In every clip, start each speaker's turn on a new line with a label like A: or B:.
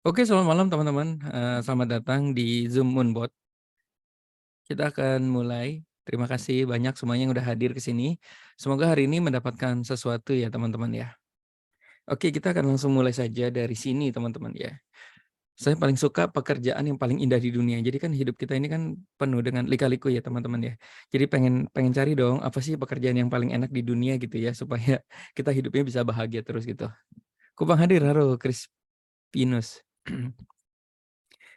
A: Oke, selamat malam teman-teman. Selamat datang di Zoom Moonbot. Kita akan mulai. Terima kasih banyak semuanya yang udah hadir ke sini. Semoga hari ini mendapatkan sesuatu ya teman-teman ya. Oke, kita akan langsung mulai saja dari sini teman-teman ya. Saya paling suka pekerjaan yang paling indah di dunia. Jadi kan hidup kita ini kan penuh dengan lika-liku ya teman-teman ya. Jadi pengen pengen cari dong apa sih pekerjaan yang paling enak di dunia gitu ya supaya kita hidupnya bisa bahagia terus gitu. Kupang hadir, halo Crispinus.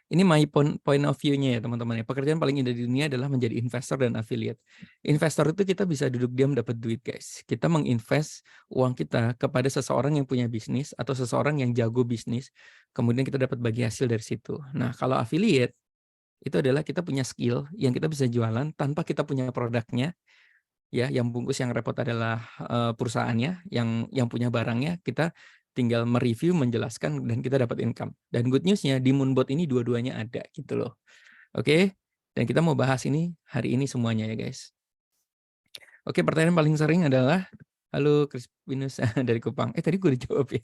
A: Ini my point of view-nya ya teman-teman ya. Pekerjaan paling indah di dunia adalah menjadi investor dan affiliate. Investor itu kita bisa duduk diam dapat duit guys. Kita menginvest uang kita kepada seseorang yang punya bisnis atau seseorang yang jago bisnis. Kemudian kita dapat bagi hasil dari situ. Nah kalau affiliate itu adalah kita punya skill yang kita bisa jualan tanpa kita punya produknya. Ya, yang bungkus yang repot adalah perusahaannya, yang punya barangnya, kita tinggal mereview, menjelaskan, dan kita dapat income. Dan good news-nya di Moonbot ini dua-duanya ada gitu loh. Oke, dan kita mau bahas ini hari ini semuanya ya guys. Oke, pertanyaan paling sering adalah, halo Crispinus dari Kupang. Tadi gue dijawab ya.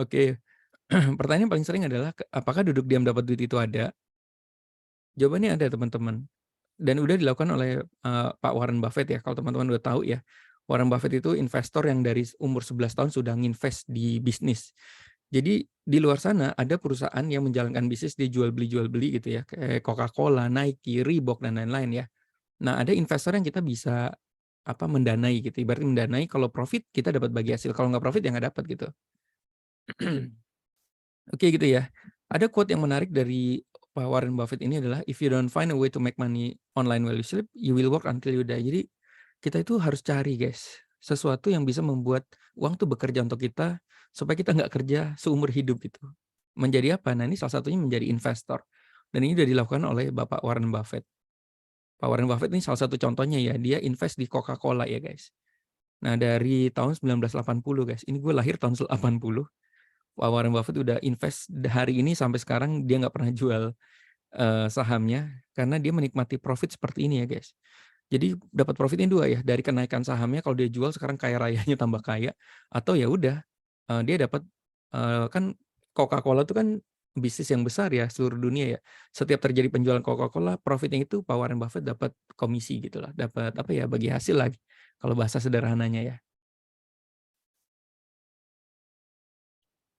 A: Oke, pertanyaan paling sering adalah, apakah duduk diam dapat duit itu ada? Jawabannya ada teman-teman. Dan udah dilakukan oleh Pak Warren Buffett ya. Kalau teman-teman udah tahu ya, Warren Buffett itu investor yang dari umur 11 tahun sudah nginvest di bisnis. Jadi di luar sana ada perusahaan yang menjalankan bisnis dia jual beli gitu ya, kayak Coca-Cola, Nike, Reebok dan lain-lain ya. Nah, ada investor yang kita bisa mendanai gitu. Ibaratnya mendanai, kalau profit kita dapat bagi hasil, kalau nggak profit ya nggak dapat gitu. Oke gitu ya. Ada quote yang menarik dari Pak Warren Buffett ini adalah, "If you don't find a way to make money online while you sleep, you will work until you die." Jadi kita itu harus cari guys, sesuatu yang bisa membuat uang tuh bekerja untuk kita, supaya kita nggak kerja seumur hidup gitu. Menjadi apa? Nah ini salah satunya menjadi investor. Dan ini sudah dilakukan oleh Bapak Warren Buffett. Pak Warren Buffett ini salah satu contohnya ya, dia invest di Coca-Cola ya guys. Nah dari tahun 1980 guys, ini gue lahir tahun 80. Wah, Warren Buffett udah invest hari ini sampai sekarang dia nggak pernah jual sahamnya karena dia menikmati profit seperti ini ya guys. Jadi dapat profitnya dua ya, dari kenaikan sahamnya kalau dia jual sekarang kaya rayanya tambah kaya, atau ya udah dia dapat kan Coca-Cola itu kan bisnis yang besar ya seluruh dunia ya. Setiap terjadi penjualan Coca-Cola, profitnya itu Pak Warren Buffett dapat komisi gitu lah, dapat bagi hasil lagi kalau bahasa sederhananya ya.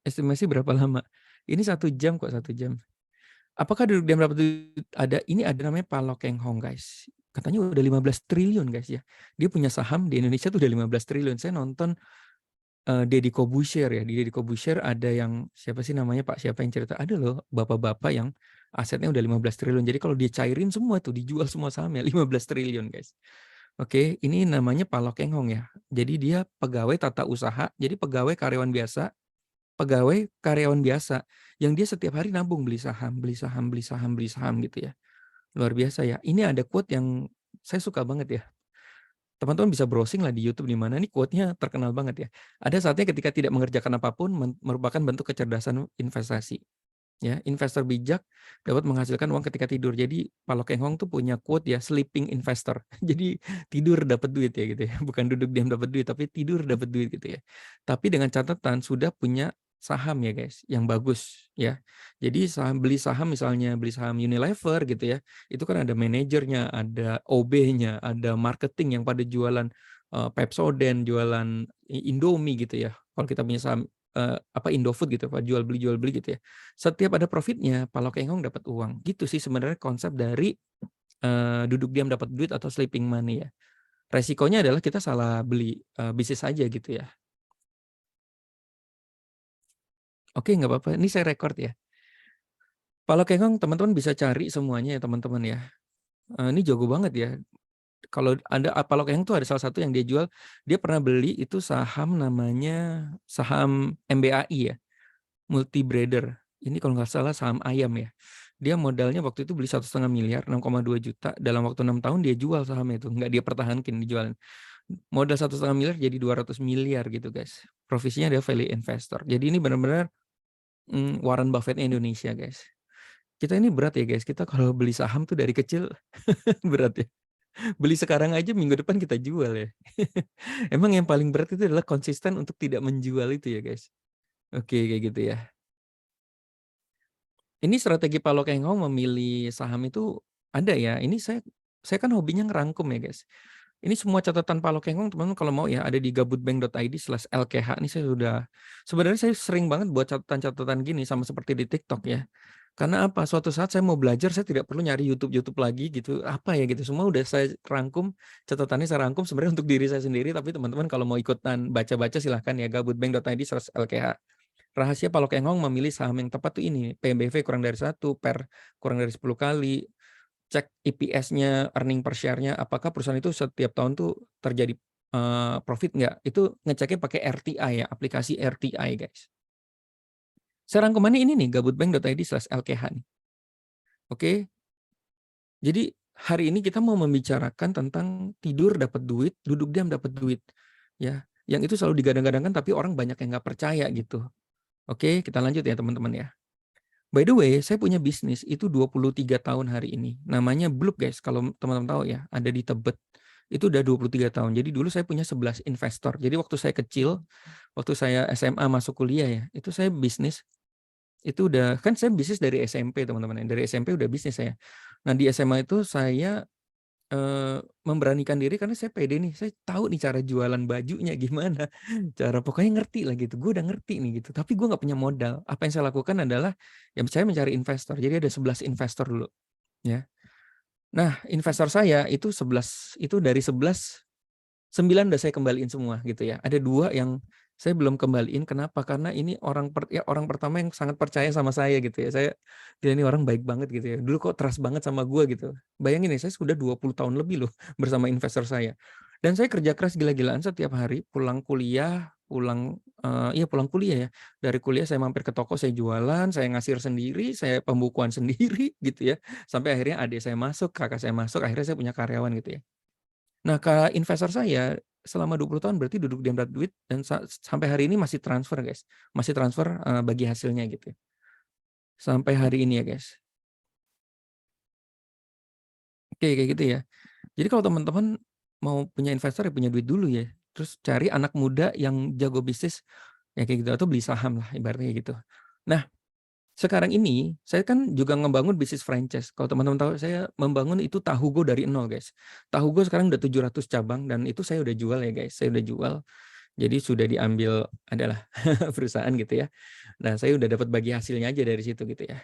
A: Estimasi berapa lama? Ini 1 jam kok, 1 jam. Apakah duduk diam dapat duit ada? Ini ada namanya Pak Lo Keng Hong guys. Katanya udah 15 triliun guys ya. Dia punya saham di Indonesia tuh udah 15 triliun. Saya nonton Deddy Corbuzier ya. Di Deddy Corbuzier ada yang siapa sih namanya Pak siapa yang cerita, ada loh bapak-bapak yang asetnya udah 15 triliun. Jadi kalau dia cairin semua tuh, dijual semua sahamnya 15 triliun guys. Oke, ini namanya Pak Lo Keng Hong ya. Jadi dia pegawai tata usaha, jadi pegawai karyawan biasa, yang dia setiap hari nabung, beli saham beli saham beli saham beli saham gitu ya. Luar biasa ya. Ini ada quote yang saya suka banget ya. Teman-teman bisa browsing lah di YouTube di mana, ini quote-nya terkenal banget ya. Ada saatnya ketika tidak mengerjakan apapun merupakan bentuk kecerdasan investasi. Ya, investor bijak dapat menghasilkan uang ketika tidur. Jadi Pak Lo Keng Hong tuh punya quote ya, sleeping investor. Jadi tidur dapat duit ya gitu ya. Bukan duduk diam dapat duit, tapi tidur dapat duit gitu ya. Tapi dengan catatan sudah punya saham ya guys, yang bagus ya. Jadi beli saham misalnya beli saham Unilever gitu ya. Itu kan ada manajernya, ada OB-nya, ada marketing yang pada jualan Pepsodent, jualan Indomie gitu ya. Kalau kita punya saham Indofood gitu, Pak, jual beli gitu ya. Setiap ada profitnya, Pak Lo Keng Hong dapat uang. Gitu sih sebenarnya konsep dari duduk diam dapat duit atau sleeping money ya. Resikonya adalah kita salah beli bisnis aja gitu ya. Oke, nggak apa-apa. Ini saya record ya. Pak Lo Keng Hong teman-teman bisa cari semuanya ya teman-teman ya. Ini jago banget ya. Kalau ada Pak Lo Keng Hong tuh ada salah satu yang dia jual, dia pernah beli itu saham namanya saham MBAI ya. Multi Breeder. Ini kalau nggak salah saham ayam ya. Dia modalnya waktu itu beli 1,5 miliar, 6,2 juta. Dalam waktu 6 tahun dia jual sahamnya itu. Nggak dia pertahankan, dijualin. Modal 1,5 miliar jadi 200 miliar gitu guys. Profisinya ada value investor. Jadi ini benar-benar Warren Buffett Indonesia guys. Kita ini berat ya guys. Kita kalau beli saham tuh dari kecil berat ya. Beli sekarang aja minggu depan kita jual ya. Emang yang paling berat itu adalah konsisten untuk tidak menjual itu ya guys. Oke kayak gitu ya. Ini strategi Paulo Coelho memilih saham itu ada ya, ini saya kan hobinya ngerangkum ya, guys. Ini semua catatan Paulo Coelho teman-teman kalau mau ya ada di gabutbank.id/lkh ini saya sudah sebenarnya saya sering banget buat catatan-catatan gini sama seperti di TikTok ya. Karena apa, suatu saat saya mau belajar saya tidak perlu nyari YouTube lagi gitu, apa ya gitu, semua udah saya rangkum, catatannya saya rangkum sebenarnya untuk diri saya sendiri, tapi teman-teman kalau mau ikutan baca-baca silahkan ya gabutbank.id/lkh. Rahasia Paulo Coelho memilih saham yang tepat tuh ini, PBV kurang dari 1, PER kurang dari 10 kali, cek EPS-nya, earning per share-nya, apakah perusahaan itu setiap tahun tuh terjadi, profit nggak, itu ngeceknya pakai RTI ya, aplikasi RTI, guys. Saya rangkumannya ini nih, gabutbank.id/lkh nih. Oke, jadi hari ini kita mau membicarakan tentang tidur dapat duit, duduk diam dapat duit, ya. Yang itu selalu digadang-gadangkan tapi orang banyak yang nggak percaya gitu. Oke, kita lanjut ya teman-teman ya. By the way, saya punya bisnis itu 23 tahun hari ini. Namanya Bloop, guys. Kalau teman-teman tahu ya, ada di Tebet. Itu udah 23 tahun. Jadi dulu saya punya 11 investor. Jadi waktu saya kecil, waktu saya SMA masuk kuliah ya, itu saya bisnis. Itu udah kan saya bisnis dari SMP, teman-teman. Dari SMP udah bisnis saya. Nah, di SMA itu saya memberanikan diri karena saya pede nih, saya tahu nih cara jualan bajunya gimana, cara pokoknya ngerti lah gitu, gue udah ngerti nih gitu, tapi gue nggak punya modal. Apa yang saya lakukan adalah, ya saya mencari investor, jadi ada 11 investor dulu, ya. Nah, investor saya itu 11 itu dari 11 9 udah saya kembaliin semua gitu ya. Ada 2 yang saya belum kembaliin, kenapa? Karena ini orang pertama yang sangat percaya sama saya gitu ya. Dia ini orang baik banget gitu ya. Dulu kok trust banget sama gua gitu. Bayangin ya, saya sudah 20 tahun lebih loh bersama investor saya. Dan saya kerja keras gila-gilaan setiap hari, pulang kuliah, pulang kuliah ya. Dari kuliah saya mampir ke toko, saya jualan, saya ngasir sendiri, saya pembukuan sendiri gitu ya. Sampai akhirnya adik saya masuk, kakak saya masuk, akhirnya saya punya karyawan gitu ya. Nah, ke investor saya selama 20 tahun berarti duduk diam dapat duit dan sampai hari ini masih transfer, guys. Masih transfer, bagi hasilnya gitu ya. Sampai hari ini ya, guys. Oke, kayak gitu ya. Jadi kalau teman-teman mau punya investor ya punya duit dulu ya. Terus cari anak muda yang jago bisnis ya kayak gitu atau beli saham lah ibaratnya kayak gitu. Nah, sekarang ini saya kan juga ngebangun bisnis franchise. Kalau teman-teman tahu saya membangun itu Tahu Go dari nol, guys. Tahu Go sekarang udah 700 cabang dan itu saya udah jual ya, guys. Saya udah jual. Jadi sudah diambil adalah perusahaan gitu ya. Nah, saya udah dapat bagi hasilnya aja dari situ gitu ya.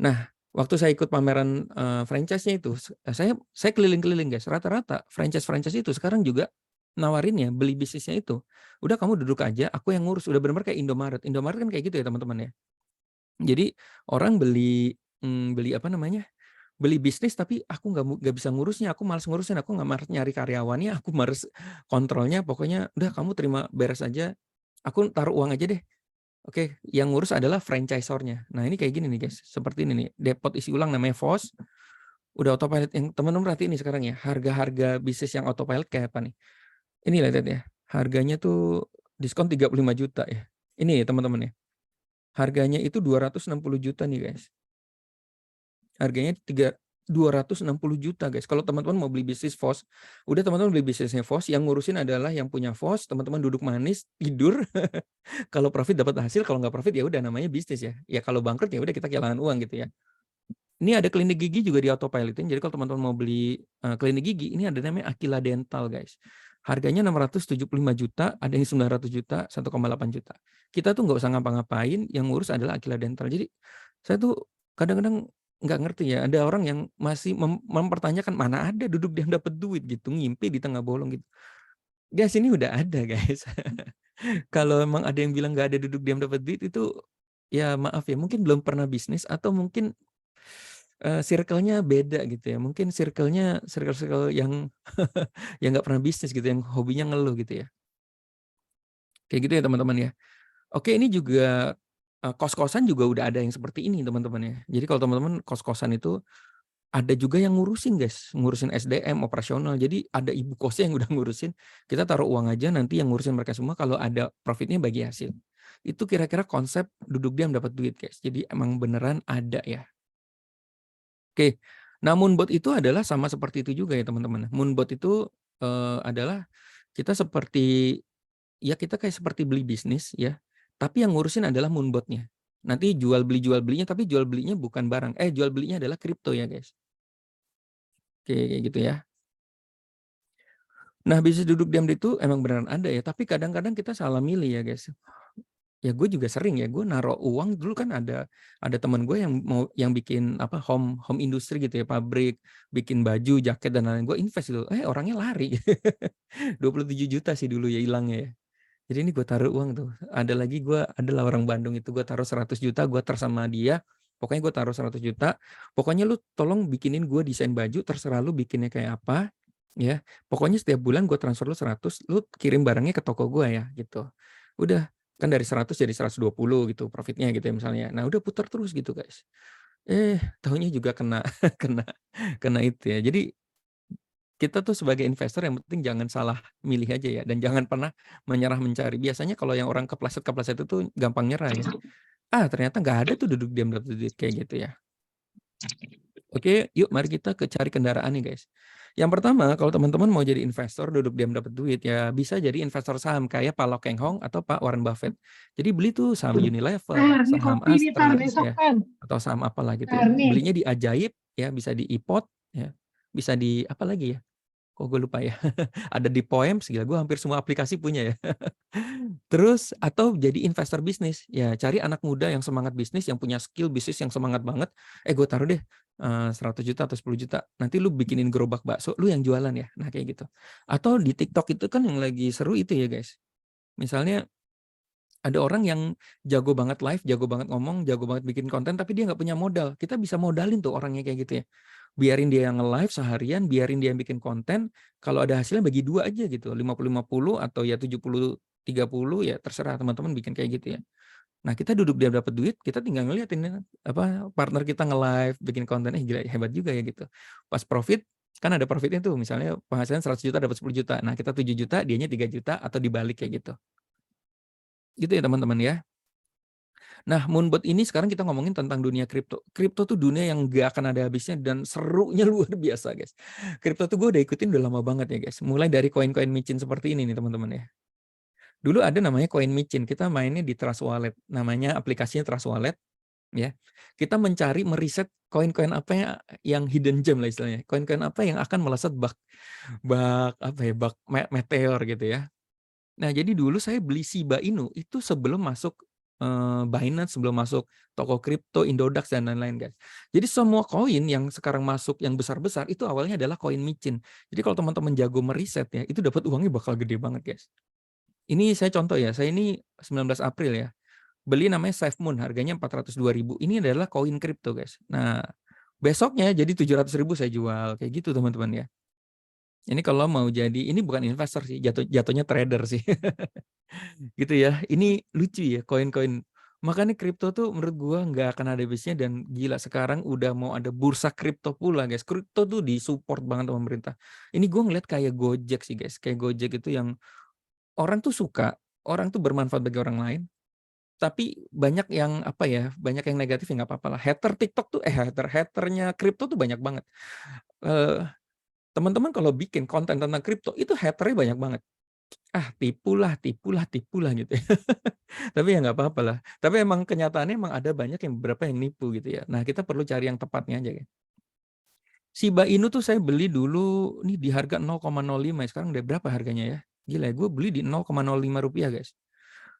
A: Nah, waktu saya ikut pameran, franchise-nya itu, saya keliling-keliling, guys. Rata-rata franchise-franchise itu sekarang juga nawarin ya beli bisnisnya itu. Udah kamu duduk aja, aku yang ngurus. Udah bener-bener kayak Indomaret. Indomaret kan kayak gitu ya teman-teman ya. Jadi orang beli apa namanya, beli bisnis tapi aku nggak bisa ngurusnya, aku malas ngurusin, aku nggak malas nyari karyawannya, aku males kontrolnya, pokoknya udah kamu terima beres aja, aku taruh uang aja deh. Oke, yang ngurus adalah franchisor-nya. Nah, ini kayak gini nih, guys, seperti ini nih, depot isi ulang namanya FOS, udah autopilot yang teman-teman perhatiin nih sekarang ya, harga-harga bisnis yang autopilot kayak apa nih. Ini lihat ya, harganya tuh diskon 35 juta ya. Ini ya teman-teman ya, harganya itu 260 juta nih, guys. Harganya 260 juta, guys. Kalau teman-teman mau beli bisnis FOS, udah teman-teman beli bisnisnya FOS, yang ngurusin adalah yang punya FOS, teman-teman duduk manis, tidur. Kalau profit dapat hasil, kalau nggak profit ya udah namanya bisnis ya. Ya kalau bangkrut ya udah kita kehilangan uang gitu ya. Ini ada klinik gigi juga di autopilotin. Jadi kalau teman-teman mau beli klinik gigi, ini ada namanya Aquila Dental, guys. Harganya 675 juta, ada yang 900 juta, 1,8 juta. Kita tuh nggak usah ngapa-ngapain, yang ngurus adalah Aquila Dental. Jadi saya tuh kadang-kadang nggak ngerti ya, ada orang yang masih mempertanyakan mana ada duduk diam dapat duit gitu, ngimpi di tengah bolong gitu. Guys, ini udah ada, guys. Kalau emang ada yang bilang nggak ada duduk diam dapat duit itu, ya maaf ya, mungkin belum pernah bisnis atau mungkin circle-nya beda gitu ya. Mungkin circle-nya circle-circle yang yang nggak pernah bisnis gitu, yang hobinya ngeluh gitu ya. Kayak gitu ya teman-teman ya. Oke, ini juga kos-kosan juga udah ada yang seperti ini teman-teman ya. Jadi kalau teman-teman kos-kosan itu ada juga yang ngurusin, guys, ngurusin SDM, operasional. Jadi ada ibu kosnya yang udah ngurusin, kita taruh uang aja nanti yang ngurusin mereka semua kalau ada profitnya bagi hasil. Itu kira-kira konsep duduk diam dapat duit, guys. Jadi emang beneran ada ya. Oke. Nah, Moonbot itu adalah sama seperti itu juga ya, teman-teman. Moonbot itu, adalah kita seperti ya kita kayak seperti beli bisnis ya, tapi yang ngurusin adalah Moonbot-nya. Nanti jual belinya, tapi jual belinya bukan barang. Jual belinya adalah kripto ya guys. Oke, kayak gitu ya. Nah, bisnis duduk diam itu emang beneran ada ya, tapi kadang-kadang kita salah milih ya guys. Ya gue juga sering ya, gue naruh uang dulu kan ada teman gue yang bikin apa home industry gitu ya, pabrik, bikin baju, jaket dan lain-lain. Gue invest dulu, orangnya lari. 27 juta sih dulu ya hilangnya ya. Jadi ini gue taruh uang tuh. Adalah orang Bandung itu gue taruh 100 juta, gue sama dia. Pokoknya gue taruh 100 juta. Pokoknya lu tolong bikinin gue desain baju, terserah lu bikinnya kayak apa. Ya, pokoknya setiap bulan gue transfer lu 100, lu kirim barangnya ke toko gue ya gitu. Udah, kan dari 100 jadi 120 gitu profitnya gitu ya misalnya. Nah, udah putar terus gitu, guys. Tahunya juga kena kena kena itu ya. Jadi kita tuh sebagai investor yang penting jangan salah milih aja ya dan jangan pernah menyerah mencari. Biasanya kalau yang orang kepleset-kepleset itu tuh gampang nyerah ya. Ternyata nggak ada tuh duduk diam dapat duit kayak gitu ya. Oke, yuk mari kita cari kendaraan nih guys. Yang pertama, kalau teman-teman mau jadi investor duduk diam dapat duit ya bisa jadi investor saham kayak Pak Lo Keng Hong atau Pak Warren Buffett. Jadi beli tuh saham Unilever,
B: Ini
A: saham
B: kopi nih Tar,
A: Astra
B: besok
A: ya,
B: kan.
A: atau saham apa lah gitu ya.
B: Tar nih.
A: Belinya di Ajaib ya, bisa di iPod ya, bisa di apa lagi ya? Kok gue lupa ya. Ada di Poems, gila gue hampir semua aplikasi punya ya. Terus atau jadi investor bisnis ya, cari anak muda yang semangat bisnis, yang punya skill bisnis yang semangat banget. Gue taruh deh 100 juta atau 10 juta. Nanti lu bikinin gerobak bakso, lu yang jualan ya. Nah kayak gitu. Atau di TikTok itu kan yang lagi seru itu ya guys. Misalnya ada orang yang jago banget live, jago banget ngomong, jago banget bikin konten, tapi dia nggak punya modal. Kita bisa modalin tuh orangnya kayak gitu ya. Biarin dia yang nge-live seharian, biarin dia yang bikin konten. Kalau ada hasilnya bagi 2 aja gitu, 50-50 atau ya 70-30 ya terserah teman-teman bikin kayak gitu ya. Nah, kita duduk dia dapat duit, kita tinggal ngeliatin apa partner kita nge-live, bikin konten, gila hebat juga ya gitu. Pas profit kan ada profitnya tuh, misalnya penghasilan 100 juta dapat 10 juta. Nah, kita 7 juta, dianya 3 juta atau dibalik kayak gitu. Gitu ya teman-teman ya. Nah, Moonbot ini sekarang kita ngomongin tentang dunia kripto. Kripto tuh dunia yang gak akan ada habisnya dan serunya luar biasa, guys. Kripto tuh gue udah ikutin udah lama banget ya, guys. Mulai dari koin-koin micin seperti ini nih, teman-teman ya. Dulu ada namanya koin micin, kita mainnya di Trust Wallet. Namanya aplikasinya Trust Wallet, ya. Kita mencari, meriset koin-koin apa yang hidden gem lah istilahnya. Koin-koin apa yang akan melesat bak meteor gitu ya. Nah, jadi dulu saya beli Shiba Inu itu sebelum masuk Binance, sebelum masuk toko kripto, Indodax dan lain-lain, guys. Jadi semua koin yang sekarang masuk yang besar-besar itu awalnya adalah koin micin. Jadi kalau teman-teman jago meriset ya, itu dapat uangnya bakal gede banget, guys. Ini saya contoh ya, saya ini 19 April ya. Beli namanya SafeMoon, harganya 402.000. Ini adalah koin kripto, guys. Nah, besoknya jadi 700.000 saya jual. Kayak gitu, teman-teman ya. Ini kalau mau jadi, ini bukan investor sih, jatuhnya trader sih. Gitu ya. Ini lucu ya koin-koin. Makanya kripto tuh menurut gua nggak akan ada habisnya dan gila sekarang udah mau ada bursa kripto pula, guys. Kripto tuh disupport banget sama pemerintah. Ini gua ngeliat kayak Gojek sih, guys. Kayak Gojek itu yang orang tuh suka, orang tuh bermanfaat bagi orang lain. Tapi banyak yang apa ya, banyak yang negatif ya nggak apa-apa lah. Hater TikTok tuh haternya kripto tuh banyak banget. Teman-teman kalau bikin konten tentang kripto itu haternya banyak banget. Tipulah gitu ya. Tapi ya nggak apa-apa lah. Tapi emang kenyataannya emang ada banyak yang beberapa yang nipu gitu ya. Nah, kita perlu cari yang tepatnya aja ya. Shiba Inu tuh saya beli dulu nih di harga 0,05 ya. Sekarang udah berapa harganya ya? Gila ya, gue beli di 0,05 rupiah guys.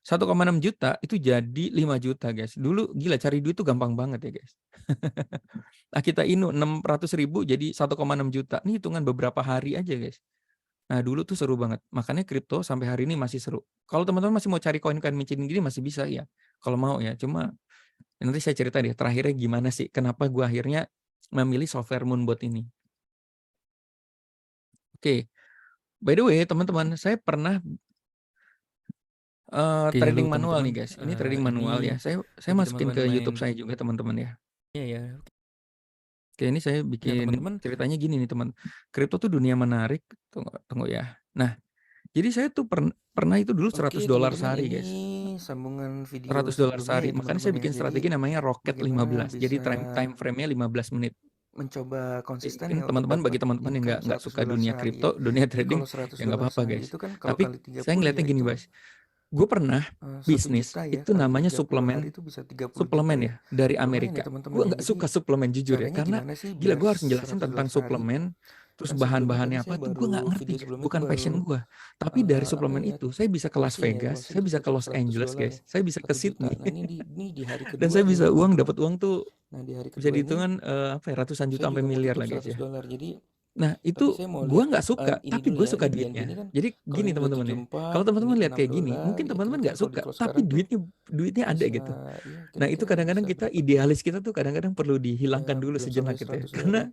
A: 1,6 juta itu jadi 5 juta guys. Dulu gila cari duit tuh gampang banget ya guys. Kita Inu 600.000 jadi 1,6 juta. Ini hitungan beberapa hari aja guys. Nah, dulu tuh seru banget. Makanya kripto sampai hari ini masih seru. Kalau teman-teman masih mau cari koin-koin micin gini masih bisa ya. Kalau mau ya. Cuma nanti saya cerita deh terakhirnya gimana sih. Kenapa gue akhirnya memilih software Moonbot ini. Oke. By the way, teman-teman, saya pernah trading manual nih guys. Ini trading manual ya. Saya masukin ke YouTube saya juga teman-teman ya.
C: Iya ya.
A: Oke, ini saya bikin ceritanya gini nih teman. Kripto tuh dunia menarik. Tunggu ya. Nah, jadi saya tuh pernah itu dulu $100 sehari guys.
C: Ini sambungan video
A: $100 sehari. Makanya saya bikin strategi namanya Rocket 15. Jadi time frame-nya 15 menit.
C: Mencoba konsisten
A: ya, teman-teman bagi teman-teman yang nggak suka dunia kripto, dunia trading, ya nggak apa-apa guys. Tapi saya ngeliatnya gini guys. Gue pernah
C: 1
A: bisnis,
C: juta ya,
A: itu
C: kali
A: namanya
C: 30
A: suplemen
C: hari itu bisa 30 juta
A: suplemen
C: ya.
A: ya, dari
C: Lumayan ya
A: Amerika.
C: teman-teman
A: Gue
C: ya.
A: nggak
C: Jadi
A: suka suplemen jujur ya,
C: caranya
A: karena
C: gimana sih
A: gila
C: biar
A: gue harus ngejelasin
C: 100
A: tentang
C: hari?
A: suplemen, terus
C: Kan sebelumnya tadi
A: bahan-bahannya
C: saya
A: apa tuh gue nggak
C: baru
A: ngerti
C: video
A: guys,
C: sebelumnya tuh
A: bukan
C: baru
A: passion gue. Tapi dari
C: apa
A: suplemen
C: ya,
A: itu, saya bisa ke Las
C: closing ya.
A: Vegas,
C: Closing
A: saya
C: itu
A: bisa ke
C: tetap
A: Los
C: 100
A: Angeles
C: dolar ya.
A: guys, saya bisa ke
C: 1 juta.
A: Sydney,
C: Nah, ini di hari
A: dan
C: kedua
A: saya
C: nih
A: bisa
C: teman-teman.
A: dapat uang tuh
C: Nah, di hari
A: bisa
C: kedua ini
A: dihitungan apa ya, ratusan juta
C: saya
A: sampai
C: juga mau
A: miliar
C: tutup
A: lah guys
C: 100
A: ya.
C: dolar. Jadi
A: Nah,
C: tapi
A: itu
C: saya mau
A: gua
C: lihat
A: nggak suka,
C: ini
A: tapi
C: dulu
A: gue
C: ya,
A: suka
C: ini BNB
A: duitnya.
C: ini kan
A: Jadi
C: kalau
A: gini
C: ini udah
A: teman-teman ya, kalau
C: 74, ini
A: teman-teman lihat
C: 6
A: kayak gini,
C: dolar,
A: mungkin
C: ya
A: teman-teman
C: kira-kira
A: nggak
C: kalau di
A: suka,
C: close
A: tapi
C: sekarang tuh
A: duitnya ada
C: bisa,
A: gitu.
C: ya
A: Nah, itu
C: kira-kira
A: kadang-kadang
C: bisa
A: kita
C: berapa tuh?
A: idealis kita tuh kadang-kadang perlu
C: Ya
A: dihilangkan dulu
C: belum sampai
A: sejenak gitu ya.
C: 100 dolar
A: Karena
C: ya.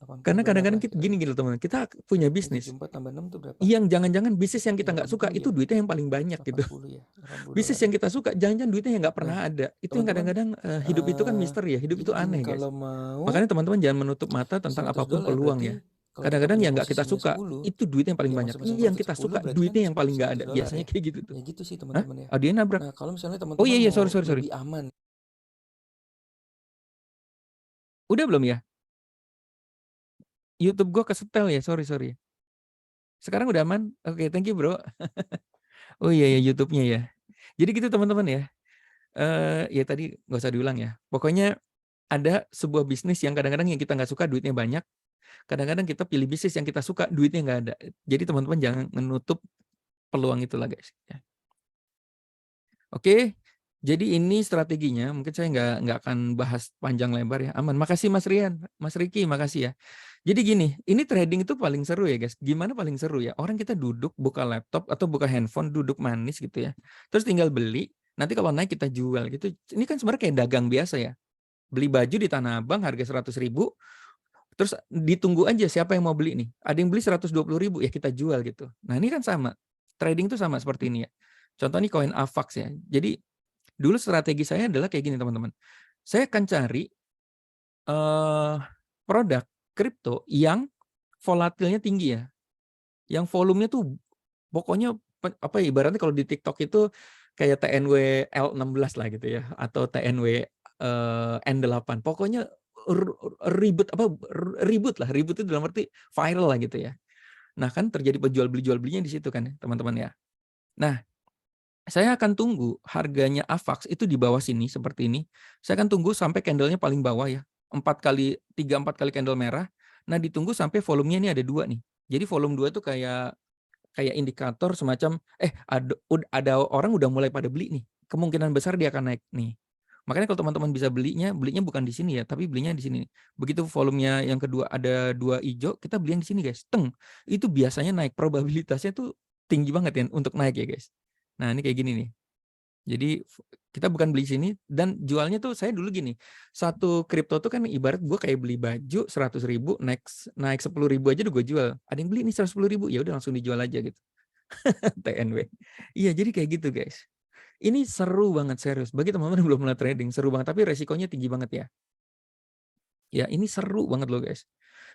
C: 80
A: karena
C: dolar
A: kadang-kadang
C: lah
A: gini
C: kira-kira.
A: gitu teman, kita punya
C: Ini
A: bisnis
C: 74 tambah 6 tuh berapa?
A: yang jangan-jangan bisnis yang kita
C: Ya
A: nggak suka
C: 80
A: itu
C: ya.
A: duitnya yang paling banyak gitu.
C: 80 ya, 80
A: Bisnis
C: dolar
A: yang
C: ya.
A: kita suka jangan-jangan duitnya yang nggak
C: Nah,
A: pernah ada. Itu yang
C: teman-teman,
A: kadang-kadang hidup itu kan misteri ya, hidup
C: jadi
A: itu
C: gini,
A: aneh guys.
C: kalau mau
A: Makanya teman-teman jangan menutup mata tentang
C: 100
A: apapun
C: dolar
A: peluang ya.
C: berarti kalau kita
A: Kadang-kadang
C: punya
A: yang nggak kita
C: posisinya
A: suka
C: 10,
A: itu duitnya yang paling
C: ya
A: banyak.
C: masing-masing
A: Iya, yang
C: profit
A: kita
C: 10
A: suka
C: berarti kan
A: duitnya yang paling nggak
C: 100
A: ada.
C: dolar
A: Biasanya
C: ya.
A: kayak gitu tuh.
C: Ya gitu sih
A: Hah?
C: teman-teman ya.
A: Oh, dia nabrak.
C: Nah, kalau misalnya
A: Oh iya
C: teman-teman
A: iya,
C: mau
A: sorry.
C: lebih aman,
A: Udah belum ya? YouTube gua kesetel ya, sorry. Sekarang udah aman? Oke, thank you bro. Oh iya ya, YouTube-nya ya. Jadi gitu teman-teman ya. Ya tadi nggak usah diulang ya. Pokoknya ada sebuah bisnis yang kadang-kadang yang kita nggak suka duitnya banyak. Kadang-kadang kita pilih bisnis yang kita suka duitnya nggak ada. Jadi teman-teman jangan menutup peluang itulah guys. Ya. Oke, jadi ini strateginya. Mungkin saya nggak akan bahas panjang lebar ya. Aman. Makasih Mas Rian, Mas Riki, makasih ya. Jadi gini, ini trading itu paling seru ya guys. Gimana paling seru ya? Orang kita duduk buka laptop atau buka handphone, duduk manis gitu ya. Terus tinggal beli. Nanti kalau naik kita jual gitu. Ini kan sebenarnya kayak dagang biasa ya. Beli baju di Tanah Abang harga 100.000. Terus ditunggu aja siapa yang mau beli nih. Ada yang beli 120.000 ya kita jual gitu. Nah ini kan sama. Trading itu sama seperti ini ya. Contoh nih koin AVAX ya. Jadi dulu strategi saya adalah kayak gini teman-teman. Saya akan cari produk kripto yang volatilnya tinggi ya. Yang volumenya tuh pokoknya apa ya, ibaratnya kalau di TikTok itu kayak TNW L16 lah gitu ya atau TNW N8. Pokoknya ribut lah. Ribut itu dalam arti viral lah gitu ya. Nah, kan terjadi penjual beli jual belinya di situ kan ya, teman-teman ya. Nah, saya akan tunggu harganya AVAX itu di bawah sini seperti ini. Saya akan tunggu sampai candle-nya paling bawah ya. 4 kali candle merah. Nah, ditunggu sampai volumenya ini ada 2 nih. Jadi volume 2 itu kayak indikator semacam ada orang udah mulai pada beli nih. Kemungkinan besar dia akan naik nih. Makanya kalau teman-teman bisa belinya bukan di sini ya, tapi belinya di sini. Begitu volumenya yang kedua ada 2 hijau, kita beli yang di sini guys. Itu biasanya naik, probabilitasnya tuh tinggi banget ya untuk naik ya guys. Nah, ini kayak gini nih. Jadi kita bukan beli sini dan jualnya tuh saya dulu gini. Satu kripto tuh kan ibarat gue kayak beli baju 100.000 naik 10.000 aja udah gue jual. Ada yang beli nih 110.000 ya udah langsung dijual aja gitu. TNW. Iya jadi kayak gitu guys. Ini seru banget serius. Bagi teman-teman yang belum mulai trading seru banget tapi resikonya tinggi banget ya. Ya ini seru banget loh guys.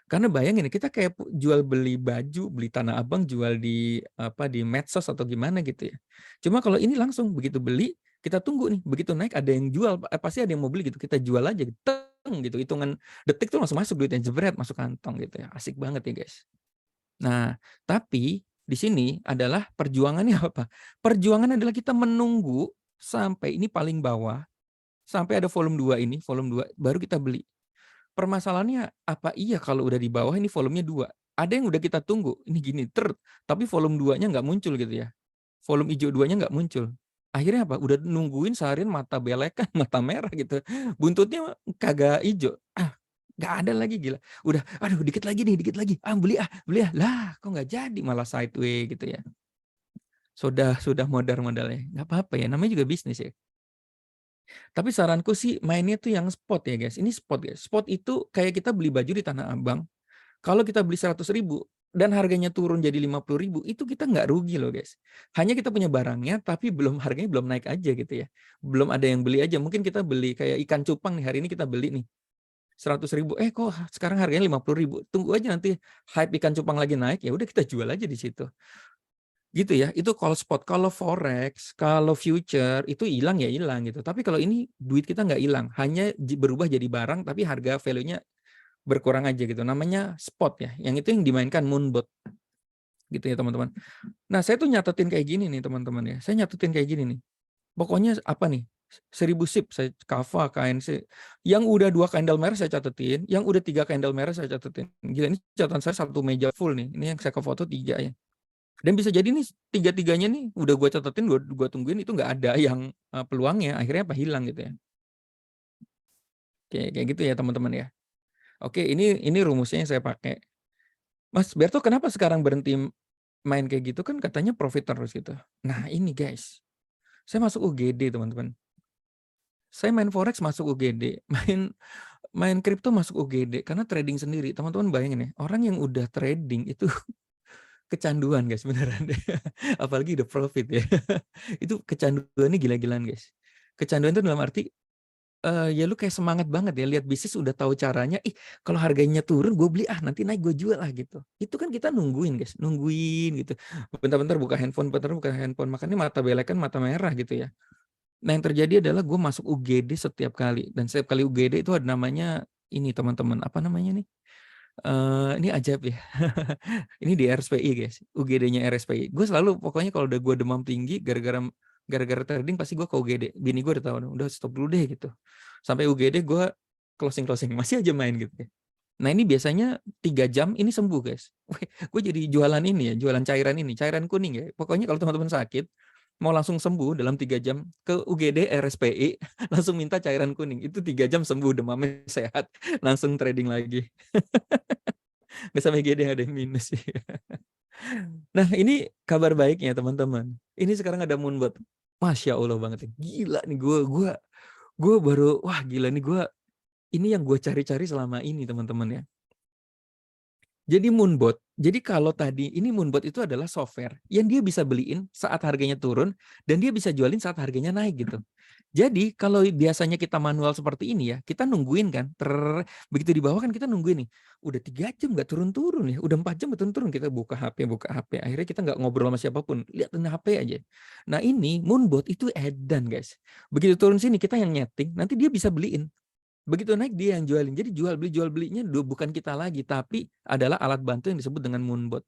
A: Karena bayangin kita kayak jual beli baju, beli Tanah Abang, jual di di medsos atau gimana gitu ya. Cuma kalau ini langsung begitu beli, kita tunggu nih, begitu naik ada yang jual, pasti ada yang mau beli gitu. Kita jual aja gitu. Gitu. Hitungan detik tuh langsung masuk duitnya jebret masuk kantong gitu ya. Asik banget ya, guys. Nah, tapi di sini adalah perjuangannya apa? Perjuangan adalah kita menunggu sampai ini paling bawah, sampai ada volume 2 ini, volume 2 baru kita beli. Permasalahannya apa iya kalau udah di bawah ini volumenya 2. Ada yang udah kita tunggu, ini gini, tapi volume 2-nya nggak muncul gitu ya. Volume hijau 2-nya nggak muncul. Akhirnya apa? Udah nungguin seharian mata belekan, mata merah gitu. Buntutnya kagak hijau. Nggak ada lagi gila. Udah, aduh dikit lagi nih, dikit lagi. Beli ah. Lah, kok nggak jadi malah sideway gitu ya. Sudah modal-modalnya. Nggak apa-apa ya, namanya juga bisnis ya. Tapi saranku sih mainnya tuh yang spot ya guys. Ini spot guys. Spot itu kayak kita beli baju di Tanah Abang. Kalau kita beli 100.000 dan harganya turun jadi 50.000, itu kita nggak rugi loh guys. Hanya kita punya barangnya, tapi harganya belum naik aja gitu ya. Belum ada yang beli aja. Mungkin kita beli kayak ikan cupang nih, hari ini kita beli nih 100.000. Kok sekarang harganya 50.000. Tunggu aja nanti hype ikan cupang lagi naik, ya udah kita jual aja di situ. Gitu ya, itu kalau spot. Kalau forex, kalau future itu hilang ya hilang gitu. Tapi kalau ini duit kita nggak hilang, hanya berubah jadi barang tapi harga value-nya berkurang aja gitu. Namanya spot ya. Yang itu yang dimainkan Moonbot. gitu ya teman-teman. Nah, saya tuh nyatetin kayak gini nih teman-teman ya, saya nyatetin kayak gini nih, pokoknya apa nih, 1000 sip saya Kava, KNC, yang udah 2 candle merah saya catetin, yang udah 3 candle merah saya catetin. Gila ini catatan saya 1 meja full nih, ini yang saya ke foto 3 ya. Dan bisa jadi nih 3-tiganya nih udah gue catetin, gue tungguin itu nggak ada yang peluangnya, akhirnya apa hilang gitu ya. Kayak gitu ya teman-teman ya. Oke, ini rumusnya yang saya pakai. Mas Berto kenapa sekarang berhenti main kayak gitu, kan katanya profit terus gitu. Nah ini guys, saya masuk UGD teman-teman. Saya main forex masuk UGD, main main kripto masuk UGD karena trading sendiri. Teman-teman bayangin ya, orang yang udah trading itu kecanduan guys beneran deh. Apalagi udah profit ya. Itu kecanduannya gila-gilaan guys. Kecanduan itu dalam arti ya lu kayak semangat banget ya lihat bisnis udah tahu caranya, ih kalau harganya turun gue beli nanti naik gue jual gitu. Itu kan kita nungguin guys, nungguin gitu. Bentar-bentar buka handphone, makanya mata belekan mata merah gitu ya. Nah yang terjadi adalah gue masuk UGD setiap kali, dan setiap kali UGD itu ada namanya ini teman-teman, apa namanya nih? Ini ajaib ya. Ini di RSPI guys, UGD-nya RSPI. Gue selalu pokoknya kalau udah gue demam tinggi gara-gara trading pasti gue ke UGD. Bini gue udah tahu, udah stop dulu deh gitu. Sampai UGD gue closing masih aja main gitu ya. Nah ini biasanya 3 jam ini sembuh guys. Gue jadi jualan ini ya, jualan cairan kuning ya. Pokoknya kalau teman-teman sakit mau langsung sembuh dalam 3 jam ke UGD RSPI langsung minta cairan kuning. Itu 3 jam sembuh, demamnya sehat, langsung trading lagi. Nggak sampai GD ada yang minus sih. Nah ini kabar baiknya teman-teman. Ini sekarang ada Moonbot. Masya Allah banget ya. Gila nih gue baru, wah gila nih ini yang gue cari-cari selama ini teman-teman ya. Jadi Moonbot, jadi kalau tadi ini Moonbot itu adalah software yang dia bisa beliin saat harganya turun dan dia bisa jualin saat harganya naik gitu. Jadi kalau biasanya kita manual seperti ini ya, kita nungguin kan, begitu di bawah kan kita nungguin nih, udah 3 jam nggak turun-turun ya, udah 4 jam nggak turun-turun, kita buka HP, akhirnya kita nggak ngobrol sama siapapun, liatin HP aja. Nah ini Moonbot itu edan guys, begitu turun sini kita yang nyeting, nanti dia bisa beliin. Begitu naik dia yang jualin. Jadi jual belinya bukan kita lagi, tapi adalah alat bantu yang disebut dengan Moonbot.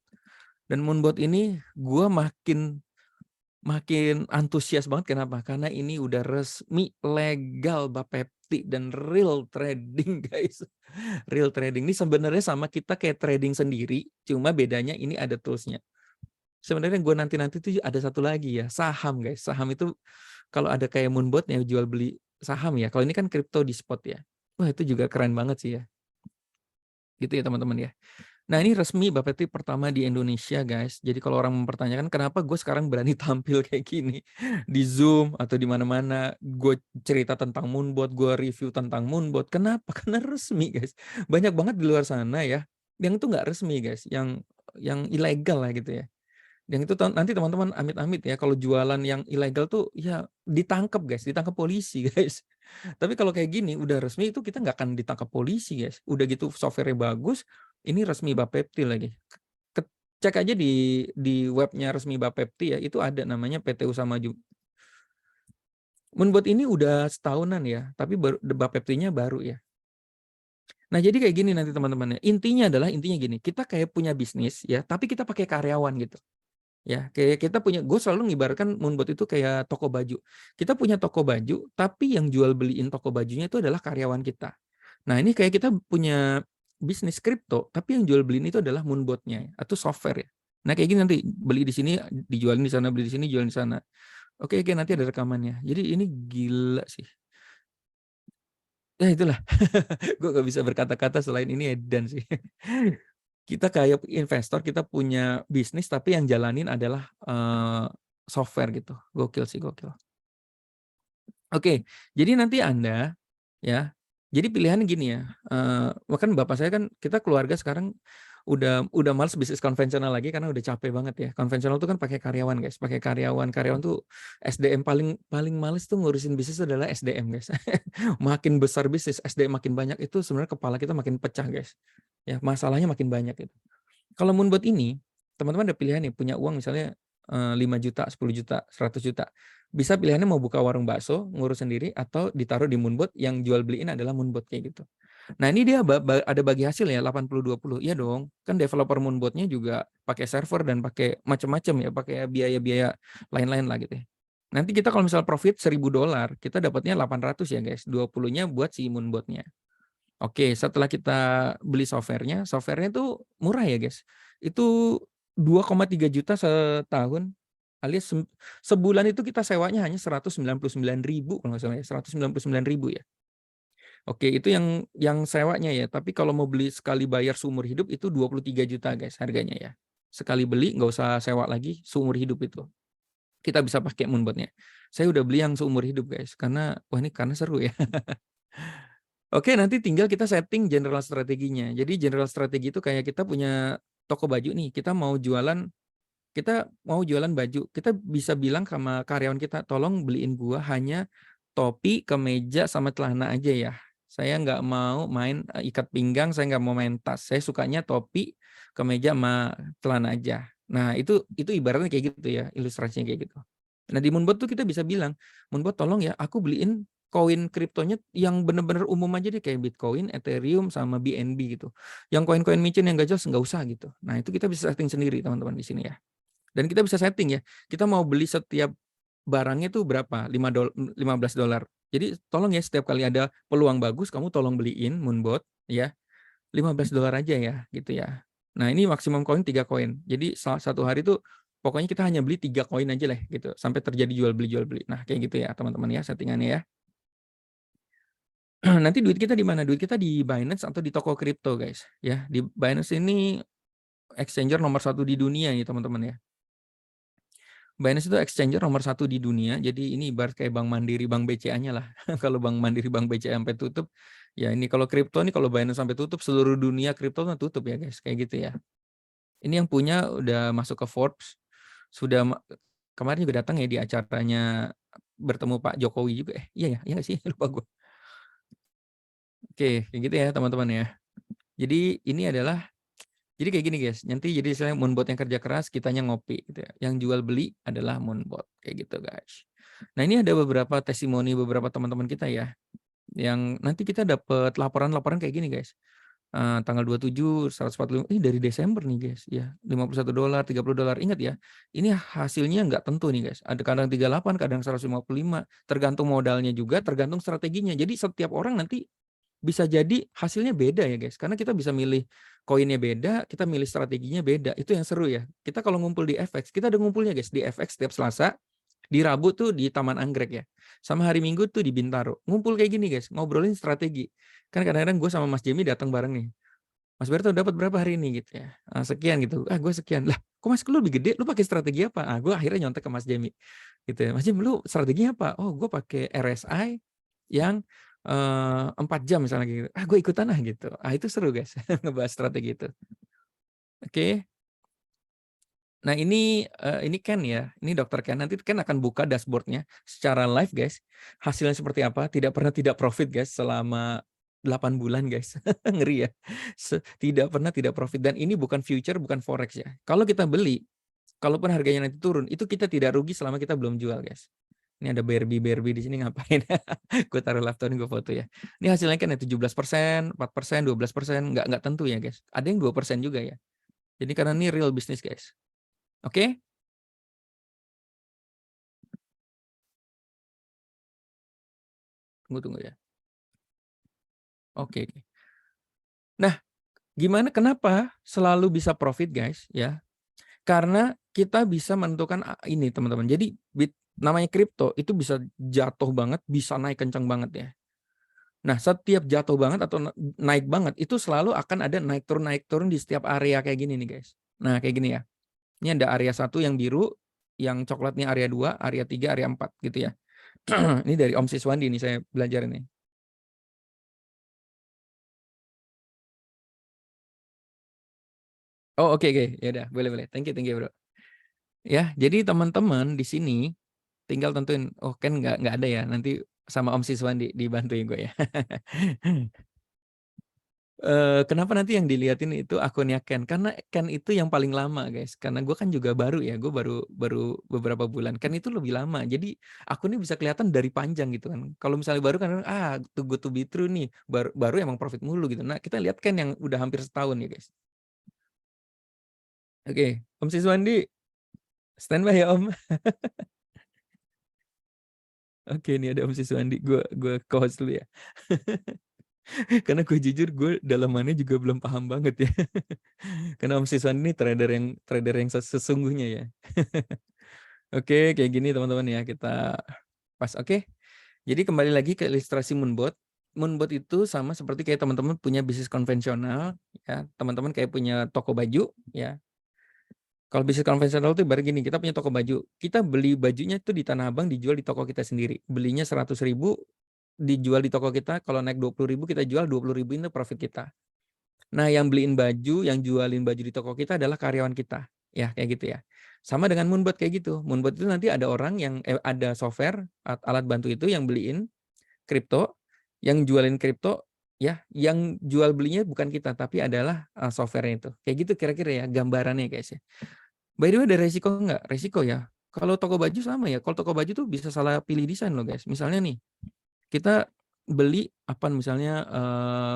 A: Dan Moonbot ini gue makin antusias banget. Kenapa? Karena ini udah resmi legal Bapepti dan real trading guys. Real trading ini sebenarnya sama kita kayak trading sendiri, cuma bedanya ini ada toolsnya. Sebenarnya gue nanti tuh ada satu lagi ya, saham guys. Saham itu kalau ada kayak Moonbot yang jual beli saham ya. Kalau ini kan kripto di spot ya. Wah itu juga keren banget sih ya. Gitu ya teman-teman ya. Nah ini resmi Bapepti pertama di Indonesia guys. Jadi kalau orang mempertanyakan kenapa gue sekarang berani tampil kayak gini di Zoom atau di mana-mana, gue cerita tentang Moonbot, gue review tentang Moonbot. Kenapa? Karena resmi guys. Banyak banget di luar sana ya yang itu nggak resmi guys, yang ilegal lah gitu ya. Yang itu nanti teman-teman amit-amit ya kalau jualan yang ilegal tuh ya ditangkap guys, ditangkap polisi guys. Tapi kalau kayak gini udah resmi itu kita nggak akan ditangkap polisi guys. Udah gitu software-nya bagus, ini resmi Bapepti lagi. Cek aja di webnya resmi Bapepti ya, itu ada namanya PT Usaha Maju. Moonbot ini udah setahunan ya, tapi Bapeptinya baru ya. Nah jadi kayak gini nanti teman-teman ya. Intinya gini, kita kayak punya bisnis ya, tapi kita pakai karyawan gitu. Ya, kayak kita punya, gue selalu ngibarkan Moonbot itu kayak toko baju. Kita punya toko baju, tapi yang jual beliin toko bajunya itu adalah karyawan kita. Nah, ini kayak kita punya bisnis kripto, tapi yang jual beliin itu adalah Moonbot-nya atau software ya. Nah, kayak gini nanti beli di sini, dijualin di sana, beli di sini, jualin di sana. Oke, nanti ada rekamannya. Jadi ini gila sih. Ya itulah. Gue gak bisa berkata-kata selain ini edan sih. Kita kayak investor, kita punya bisnis tapi yang jalanin adalah software gitu. Gokil sih, gokil. Oke, jadi nanti Anda ya. Jadi pilihannya gini ya. Bahkan bapak saya kan, kita keluarga sekarang udah males bisnis konvensional lagi karena udah capek banget ya. Konvensional tuh kan pakai karyawan guys, pakai karyawan. Karyawan tuh SDM paling males tuh ngurusin bisnis adalah SDM guys. Makin besar bisnis, SDM makin banyak itu sebenarnya kepala kita makin pecah guys. Ya, masalahnya makin banyak gitu. Kalau Moonbot ini, teman-teman ada pilihan nih, punya uang misalnya 5 juta, 10 juta, 100 juta. Bisa pilihannya mau buka warung bakso, ngurus sendiri, atau ditaruh di Moonbot yang jual beliin adalah Moonbot kayak gitu. Nah, ini dia ada bagi hasil ya 80-20. Iya dong. Kan developer Moonbot-nya juga pakai server dan pakai macam-macam ya, pakai biaya-biaya lain-lain lah gitu ya. Nanti kita kalau misal profit $1.000, kita dapatnya 800 ya, guys. 20-nya buat si Moonbot-nya. Oke, setelah kita beli software-nya tuh murah ya, guys. Itu 2,3 juta setahun, alias sebulan itu kita sewanya hanya 199.000 kalau nggak salah ya, 199.000 ya. Oke, itu yang sewanya ya, tapi kalau mau beli sekali bayar seumur hidup itu 23 juta, guys, harganya ya. Sekali beli nggak usah sewa lagi, seumur hidup itu. Kita bisa pakai Moonbot-nya. Saya udah beli yang seumur hidup, guys, karena wah ini karena seru ya. Oke, nanti tinggal kita setting general strateginya. Jadi general strategi itu kayak kita punya toko baju nih, kita mau jualan baju, kita bisa bilang sama karyawan kita, tolong beliin gua hanya topi, kemeja, sama celana aja ya. Saya nggak mau main ikat pinggang, saya nggak mau main tas. Saya sukanya topi, kemeja, sama celana aja. Nah, itu ibaratnya kayak gitu ya, ilustrasinya kayak gitu. Nah, di Moonbot tuh kita bisa bilang, Moonbot tolong ya, aku beliin koin kriptonya yang bener-bener umum aja deh, kayak Bitcoin, Ethereum, sama BNB gitu. Yang koin-koin micin yang gak jelas nggak usah gitu. Nah, itu kita bisa setting sendiri teman-teman di sini ya. Dan kita bisa setting ya, kita mau beli setiap barangnya tuh berapa? $15. Jadi tolong ya, setiap kali ada peluang bagus, kamu tolong beliin Moonbot ya, $15 aja ya, gitu ya. Nah, ini maksimum koin 3 koin. Jadi satu hari tuh pokoknya kita hanya beli 3 koin aja lah gitu, sampai terjadi jual beli. Nah, kayak gitu ya teman-teman ya settingannya ya. Nanti duit kita di mana? Duit kita di Binance atau di toko kripto, guys. Ya, di Binance ini exchanger nomor 1 di dunia ya, teman-teman ya. Binance itu exchanger nomor 1 di dunia. Jadi ini ibarat kayak Bank Mandiri, Bank BCA-nya lah. Kalau Bank Mandiri, Bank BCA sampai tutup, ya ini kalau kripto nih, kalau Binance sampai tutup, seluruh dunia kripto kan tutup ya, guys. Kayak gitu ya. Ini yang punya udah masuk ke Forbes. Sudah kemarin juga datang ya di acaranya bertemu Pak Jokowi juga. Iya ya, iya nggak sih? Lupa gue. Oke, kayak gitu ya teman-teman ya. Jadi ini adalah jadi kayak gini, guys. Nanti jadi saya Moonbot yang kerja keras, kitanya ngopi gitu ya. Yang jual beli adalah Moonbot kayak gitu, guys. Nah, ini ada beberapa testimoni beberapa teman-teman kita ya. Yang nanti kita dapat laporan-laporan kayak gini, guys. Tanggal 27, 145, dari Desember nih, guys. Ya, $51, $30. Ingat ya, ini hasilnya nggak tentu nih, guys. Ada kadang 38, kadang 155, tergantung modalnya juga, tergantung strateginya. Jadi setiap orang nanti bisa jadi hasilnya beda ya, guys. Karena kita bisa milih koinnya beda, kita milih strateginya beda. Itu yang seru ya. Kita kalau ngumpul di FX, kita ada ngumpulnya, guys, di FX setiap Selasa. Di Rabu tuh di Taman Anggrek ya. Sama hari Minggu tuh di Bintaro. Ngumpul kayak gini, guys, ngobrolin strategi. Kan kadang-kadang gue sama Mas Jemi datang bareng nih. Mas Berto dapat berapa hari ini gitu ya. Sekian gitu. Gue sekian. Lah, kok Mas lu lebih gede? Lu pakai strategi apa? Gue akhirnya nyontek ke Mas Jemi. Gitu ya. Mas Jemi, lu strateginya apa? Oh, gue pakai RSI yang 4 jam misalnya gitu. Gue ikutan gitu. Itu seru, guys. Ngebahas strategi itu. Oke. Nah, ini Ken ya. Ini Dokter Ken. Nanti Ken akan buka dashboard-nya secara live, guys. Hasilnya seperti apa? Tidak pernah tidak profit, guys, selama 8 bulan, guys. Ngeri ya. Tidak pernah tidak profit. Dan ini bukan future, bukan forex ya. Kalau kita beli, kalaupun harganya nanti turun, itu kita tidak rugi selama kita belum jual, guys. Ini ada Barbie di sini ngapain? Gue taruh laptop ini, gue foto ya. Ini hasilnya kan 17%, 4%, 12%, nggak tentu ya, guys. Ada yang 2% juga ya. Jadi karena ini real business, guys. Oke? Tunggu ya. Oke. Nah, kenapa selalu bisa profit, guys? Ya, karena kita bisa menentukan ini, teman-teman. Jadi namanya kripto itu bisa jatuh banget, bisa naik kencang banget ya. Nah, setiap jatuh banget atau naik banget itu selalu akan ada naik turun di setiap area kayak gini nih, guys. Nah, kayak gini ya. Ini ada area 1 yang biru, yang coklatnya area 2, area 3, area 4 gitu ya. Ini dari Om Siswandi nih saya belajar ini. Oh, oke. Ya udah, boleh. Thank you, Bro. Ya, jadi teman-teman di sini tinggal tentuin, oh kan nggak ada ya, nanti sama Om Siswandi dibantuin gue ya. Kenapa nanti yang dilihatin itu akunnya Ken, karena Ken itu yang paling lama guys, karena gue kan juga baru ya, gue baru baru beberapa bulan, Ken itu lebih lama, jadi akunnya bisa kelihatan dari panjang gitu kan. Kalau misalnya baru kan, too good to be true nih, baru baru emang profit mulu gitu. Nah kita lihat Ken yang udah hampir setahun ya guys. Oke, Om Siswandi, standby ya Om. Oke, ini ada Om Siswandi, gue co-host dulu ya. Karena gue jujur gue dalamannya juga belum paham banget ya. Karena Om Siswan ini trader yang sesungguhnya ya. Oke, kayak gini teman-teman ya kita pas. Oke. Jadi kembali lagi ke ilustrasi Moonbot. Moonbot itu sama seperti kayak teman-teman punya bisnis konvensional ya. Teman-teman kayak punya toko baju ya. Kalau bisnis konvensional itu ibarat gini, kita punya toko baju. Kita beli bajunya itu di Tanah Abang, dijual di toko kita sendiri. Belinya 100.000, dijual di toko kita. Kalau naik 20.000 kita jual 20.000, itu profit kita. Nah, yang beliin baju, yang jualin baju di toko kita adalah karyawan kita. Ya, kayak gitu ya. Sama dengan Moonbot kayak gitu. Moonbot itu nanti ada orang yang ada software, alat bantu itu yang beliin kripto, yang jualin kripto, ya, yang jual belinya bukan kita, tapi adalah software-nya itu. Kayak gitu kira-kira ya gambarannya guys ya. By the way, ada resiko nggak? Resiko ya. Kalau toko baju sama ya. Kalau toko baju tuh bisa salah pilih desain loh guys. Misalnya nih, kita beli apa misalnya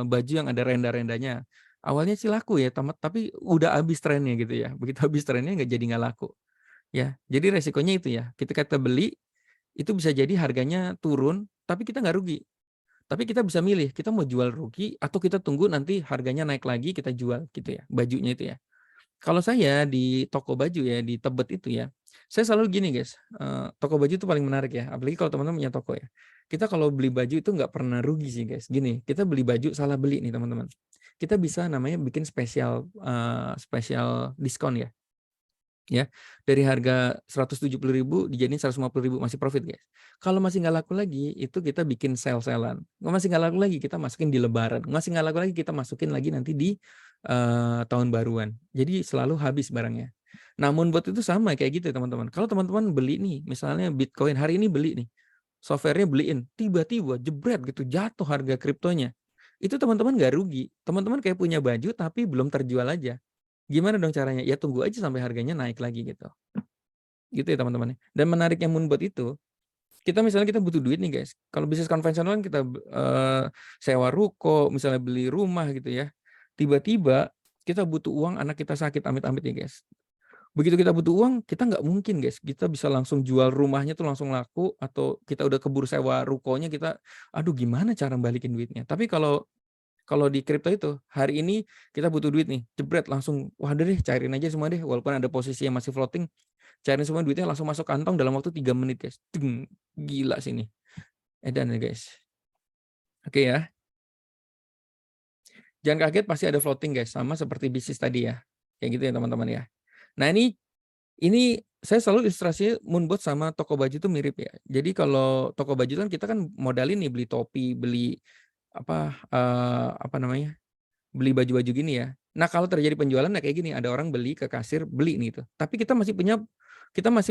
A: baju yang ada renda-rendanya. Awalnya sih laku ya, tapi udah habis trennya gitu ya. Begitu habis trennya nggak laku. Ya, jadi resikonya itu ya. Ketika kita beli, itu bisa jadi harganya turun, tapi kita nggak rugi. Tapi kita bisa milih, kita mau jual rugi atau kita tunggu nanti harganya naik lagi kita jual gitu ya, bajunya itu ya. Kalau saya di toko baju ya, di Tebet itu ya, saya selalu gini guys, toko baju itu paling menarik ya, apalagi kalau teman-teman punya toko ya. Kita kalau beli baju itu nggak pernah rugi sih guys. Gini, kita beli baju salah beli nih teman-teman. Kita bisa namanya bikin spesial diskon ya. Ya, dari harga 170.000 dijadiin 150.000 masih profit guys. Kalau masih nggak laku lagi, itu kita bikin sale-salean. Masih nggak laku lagi, kita masukin di lebaran. Masih nggak laku lagi, kita masukin lagi nanti di tahun baruan. Jadi selalu habis barangnya. Namun buat itu sama kayak gitu teman-teman. Kalau teman-teman beli nih, misalnya Bitcoin hari ini beli nih, softwarenya beliin, tiba-tiba jebret gitu jatuh harga kriptonya. Itu teman-teman nggak rugi. Teman-teman kayak punya baju tapi belum terjual aja. Gimana dong caranya? Ya tunggu aja sampai harganya naik lagi gitu. Gitu ya teman-teman. Dan menariknya Moonbot itu, kita misalnya kita butuh duit nih guys. Kalau bisnis konvensional kan kita sewa ruko, misalnya beli rumah gitu ya. Tiba-tiba kita butuh uang, anak kita sakit amit-amit nih guys. Begitu kita butuh uang, kita nggak mungkin guys. Kita bisa langsung jual rumahnya tuh langsung laku, atau kita udah keburu sewa rukonya, kita aduh gimana cara balikin duitnya. Tapi kalau di kripto itu, hari ini kita butuh duit nih, jebret langsung, wah deh cairin aja semua deh, walaupun ada posisi yang masih floating, cairin semua duitnya langsung masuk kantong dalam waktu 3 menit guys. Gila sini. Edan ya guys. Oke ya. Jangan kaget pasti ada floating guys, sama seperti bisnis tadi ya. Kayak gitu ya teman-teman ya. Nah ini saya selalu ilustrasinya Moonbot sama toko baju itu mirip ya. Jadi kalau toko baju kan kita kan modalin nih beli topi, beli apa namanya? Beli baju-baju gini ya. Nah, kalau terjadi penjualan nah kayak gini, ada orang beli ke kasir, beli nih itu. Tapi kita masih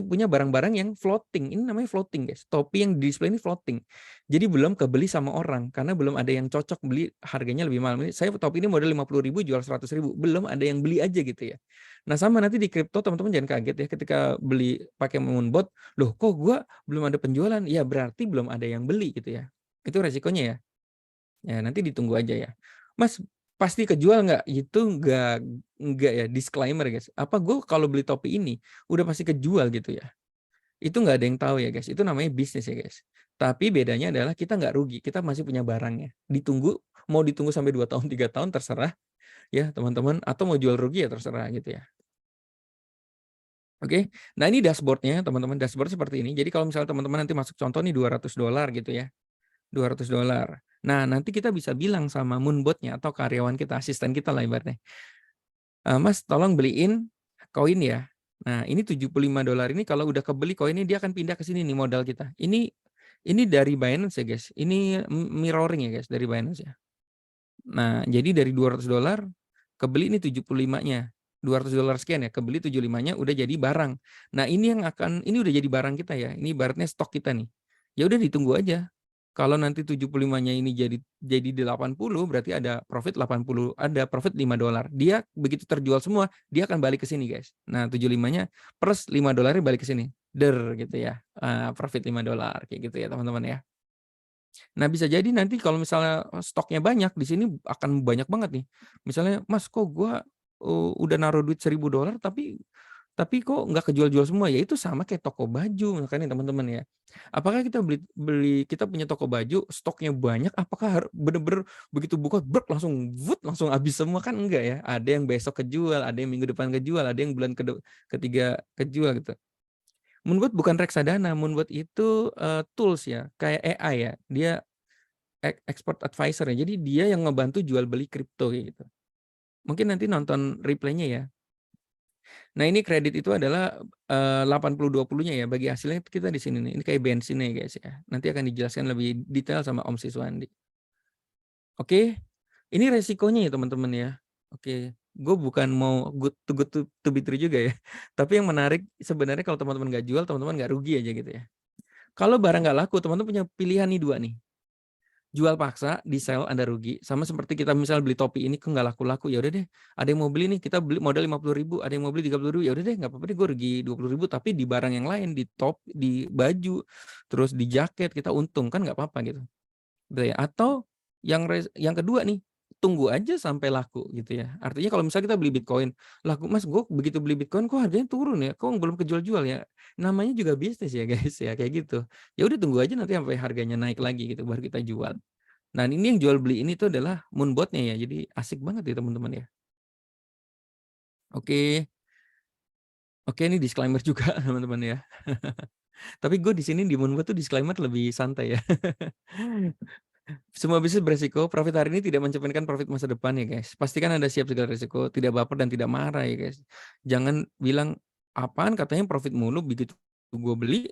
A: punya barang-barang yang floating. Ini namanya floating, guys. Topi yang di display ini floating. Jadi belum kebeli sama orang karena belum ada yang cocok beli, harganya lebih mahal. Saya topi ini modal 50.000 jual 100.000. Belum ada yang beli aja gitu ya. Nah, sama nanti di kripto teman-teman jangan kaget ya ketika beli pakai Moonbot, loh kok gua belum ada penjualan? Ya berarti belum ada yang beli gitu ya. Itu resikonya ya. Ya, nanti ditunggu aja ya. Mas, pasti kejual nggak? Itu nggak ya, disclaimer guys. Apa gue kalau beli topi ini udah pasti kejual gitu ya? Itu nggak ada yang tahu ya guys. Itu namanya bisnis ya guys. Tapi bedanya adalah kita nggak rugi. Kita masih punya barangnya. Mau ditunggu sampai 2 tahun, 3 tahun terserah ya teman-teman. Atau mau jual rugi ya terserah gitu ya. Oke, nah ini dashboardnya teman-teman. Dashboard seperti ini. Jadi kalau misalnya teman-teman nanti masuk contoh nih $200 gitu ya. $200. Nah, nanti kita bisa bilang sama Moonbot-nya atau karyawan kita, asisten kita lah ibaratnya. Mas, tolong beliin koin ya. Nah, ini $75 ini kalau udah kebeli koinnya dia akan pindah ke sini nih modal kita. Ini dari Binance ya, guys. Ini mirroring ya, guys, dari Binance ya. Nah, jadi dari $200 kebeli ini 75-nya. $200 sekian ya, kebeli 75-nya udah jadi barang. Nah, ini udah jadi barang kita ya. Ini ibaratnya stok kita nih. Ya udah ditunggu aja. Kalau nanti 75-nya ini jadi 80 berarti ada profit 80, ada profit $5. Dia begitu terjual semua, dia akan balik ke sini, guys. Nah, 75-nya plus $5-nya balik ke sini. Gitu ya. Profit $5 kayak gitu ya, teman-teman ya. Nah, bisa jadi nanti kalau misalnya stoknya banyak, di sini akan banyak banget nih. Misalnya, "Mas, kok gua, udah naruh duit $1.000 tapi kok nggak kejual-jual semua?" Ya itu sama kayak toko baju makanya teman-teman ya. Apakah kita beli beli kita punya toko baju, stoknya banyak, apakah bener-bener begitu buka langsung langsung habis semua? Kan enggak ya. Ada yang besok kejual, ada yang minggu depan kejual, ada yang bulan ketiga kejual gitu. Moonbot bukan reksadana, Moonbot itu, tools ya, kayak AI ya. Dia expert advisor ya. Jadi dia yang ngebantu jual beli kripto kayak gitu. Mungkin nanti nonton replaynya ya. Nah, ini kredit itu adalah, 80-20-nya ya, bagi hasilnya kita di sini nih. Ini kayak bensinnya ya, guys ya. Nanti akan dijelaskan lebih detail sama Om Siswandi. Oke, ini resikonya ya teman-teman ya. Oke, gue bukan mau good to be true juga ya. Tapi yang menarik sebenarnya kalau teman-teman nggak jual, teman-teman nggak rugi aja gitu ya. Kalau barang nggak laku, teman-teman punya pilihan nih 2 nih. Jual paksa, di-sell Anda rugi, sama seperti kita misal beli topi ini kok nggak laku-laku, ya udah deh, ada yang mau beli nih, kita beli modal 50.000, ada yang mau beli 30.000, ya udah deh nggak apa-apa deh gue rugi 20.000 tapi di barang yang lain, di baju, terus di jaket kita untung, kan nggak apa-apa gitu. Gitu ya. Atau yang kedua nih, tunggu aja sampai laku gitu ya. Artinya kalau misalnya kita beli Bitcoin, laku, "Mas, gue begitu beli Bitcoin kok harganya turun ya, kok belum kejual-jual ya?" Namanya juga bisnis ya guys ya, kayak gitu. Ya udah tunggu aja nanti sampai harganya naik lagi gitu baru kita jual. Nah, ini yang jual beli ini tuh adalah Moonbot-nya ya, jadi asik banget ya teman-teman ya. Oke, oke ini disclaimer juga teman-teman ya. Tapi gue di sini di Moonbot tuh disclaimer lebih santai ya. Semua bisnis beresiko, profit hari ini tidak mencerminkan profit masa depan ya guys. Pastikan Anda siap segala risiko, tidak baper dan tidak marah ya guys. Jangan bilang, "Apaan katanya profit mulu, begitu gue beli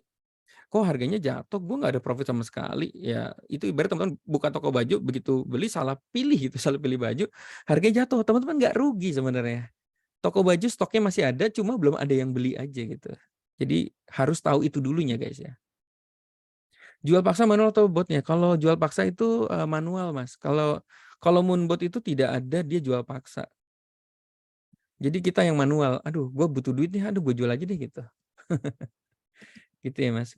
A: kok harganya jatuh, gue nggak ada profit sama sekali." Ya itu ibarat teman-teman buka toko baju, begitu beli salah pilih gitu, salah pilih baju, harganya jatuh, teman-teman nggak rugi sebenarnya. Toko baju stoknya masih ada, cuma belum ada yang beli aja gitu. Jadi harus tahu itu dulunya guys ya. Jual paksa manual atau botnya? Kalau jual paksa itu, manual Mas, kalau Moonbot itu tidak ada dia jual paksa. Jadi kita yang manual, "Aduh gue butuh duit nih, aduh gue jual aja deh," gitu. Gitu ya, Mas.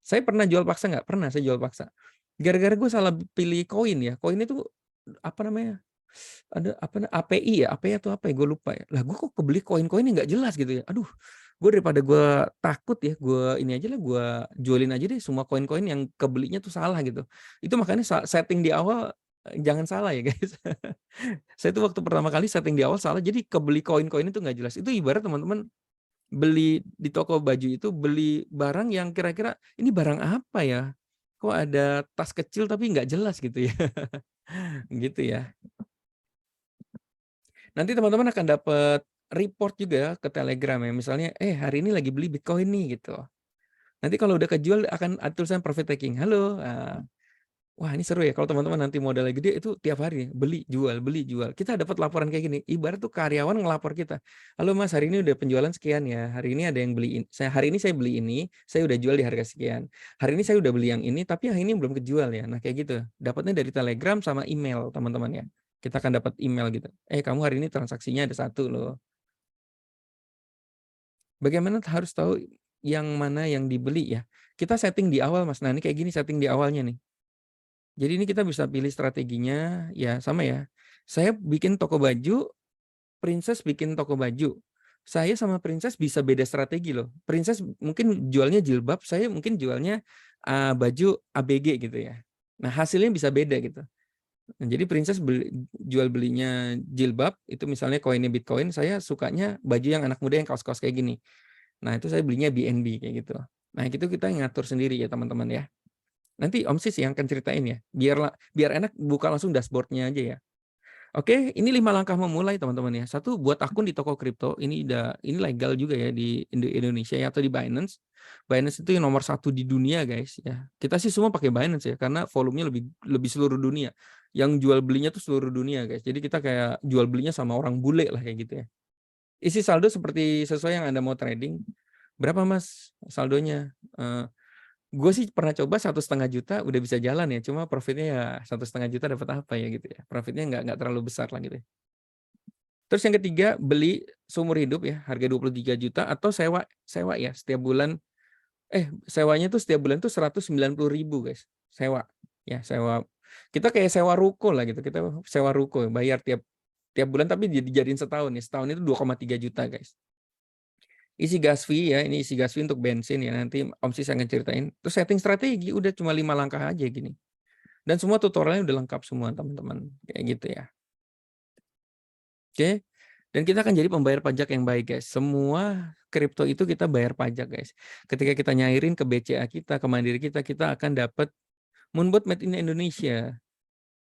A: Saya pernah jual paksa nggak? Pernah saya jual paksa. Gara-gara gue salah pilih koin ya, koin itu apa namanya, ada API ya, API atau apa ya, gue lupa ya. Lah gue kok kebeli koin-koin yang nggak jelas gitu ya. Aduh, gue daripada gue takut ya, gue ini aja lah, gue jualin aja deh semua koin-koin yang kebelinya tuh salah gitu. Itu makanya setting di awal, jangan salah ya guys. Saya tuh waktu pertama kali setting di awal salah, jadi kebeli koin-koin itu nggak jelas. Itu ibarat teman-teman beli di toko baju itu, beli barang yang kira-kira, "Ini barang apa ya? Kok ada tas kecil tapi nggak jelas," gitu ya. Gitu ya. Nanti teman-teman akan dapat report juga ke Telegram ya, misalnya, hari ini lagi beli Bitcoin nih," gitu. Nanti kalau udah kejual akan ada tulisan profit taking, "Halo," wah ini seru ya kalau teman-teman nanti modalnya gede itu tiap hari beli, jual beli, jual. Kita dapat laporan kayak gini, ibarat tuh karyawan ngelapor kita, "Halo Mas, hari ini udah penjualan sekian ya, hari ini ada yang beli hari ini saya beli ini, saya udah jual di harga sekian. Hari ini saya udah beli yang ini, tapi yang ini belum kejual ya." Nah kayak gitu, dapatnya dari Telegram sama email teman-teman ya. Kita akan dapat email gitu, kamu hari ini transaksinya ada 1 loh." Bagaimana harus tahu yang mana yang dibeli ya? Kita setting di awal Mas, nah ini kayak gini setting di awalnya nih. Jadi ini kita bisa pilih strateginya, ya sama ya. Saya bikin toko baju, Princess bikin toko baju. Saya sama Princess bisa beda strategi loh. Princess mungkin jualnya jilbab, saya mungkin jualnya, baju ABG gitu ya. Nah hasilnya bisa beda gitu. Nah jadi Princess jual belinya jilbab, itu misalnya koinnya Bitcoin, saya sukanya baju yang anak muda yang kaos-kaos kayak gini. Nah itu saya belinya BNB kayak gitu. Nah itu kita ngatur sendiri ya teman-teman ya. Nanti Om Sis yang akan ceritain ya, biar enak buka langsung dashboard-nya aja ya. Oke, ini 5 langkah memulai teman-teman ya. Satu, buat akun di toko kripto, ini legal juga ya di Indonesia ya atau di Binance. Binance itu yang nomor 1 di dunia guys ya. Kita sih semua pakai Binance ya karena volumenya lebih lebih seluruh dunia. Yang jual belinya tuh seluruh dunia guys. Jadi kita kayak jual belinya sama orang bule lah kayak gitu ya. Isi saldo seperti sesuai yang Anda mau trading. Berapa Mas saldonya? Gue sih pernah coba 1,5 juta udah bisa jalan ya, cuma profitnya ya 1,5 juta dapat apa ya gitu ya, profitnya nggak terlalu besar lah gitu ya. Terus yang ketiga, beli seumur hidup ya, harga 23 juta atau sewa sewa ya, setiap bulan sewanya tuh setiap bulan tuh 190.000 guys, sewa. Ya, sewa. Kita kayak sewa ruko lah gitu, kita sewa ruko, bayar tiap tiap bulan tapi dijadiin setahun ya, setahun itu 2,3 juta guys. Isi gas fee ya, ini isi gas fee untuk bensin ya, nanti Om Sis akan ceritain. Terus setting strategi, udah cuma 5 langkah aja gini. Dan semua tutorialnya udah lengkap semua teman-teman, kayak gitu ya. Oke. Dan kita akan jadi pembayar pajak yang baik guys. Semua kripto itu kita bayar pajak guys. Ketika kita nyairin ke BCA kita, ke Mandiri kita akan dapat Moonbot made in Indonesia.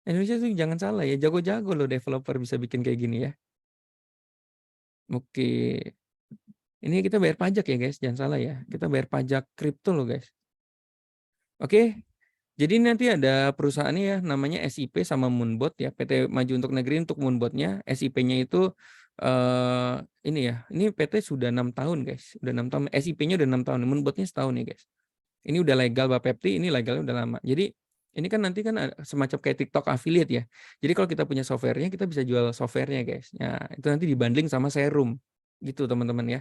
A: Indonesia tuh jangan salah ya, jago-jago loh developer bisa bikin kayak gini ya. Oke. Ini kita bayar pajak ya guys, jangan salah ya. Kita bayar pajak kripto loh guys. Oke. Jadi nanti ada perusahaannya ya, namanya SIP sama Moonbot ya, PT Maju Untuk Negeri untuk Moonbotnya, SIP-nya itu ini ya, ini PT sudah 6 tahun guys, udah 6 tahun, SIP-nya udah 6 tahun, Moonbotnya setahun nih guys. Ini udah legal Bapepti, ini legalnya udah lama. Jadi ini kan nanti kan semacam kayak TikTok affiliate ya. Jadi kalau kita punya softwarenya, kita bisa jual softwarenya guys. Nah itu nanti dibundling sama Serum, gitu teman-teman ya.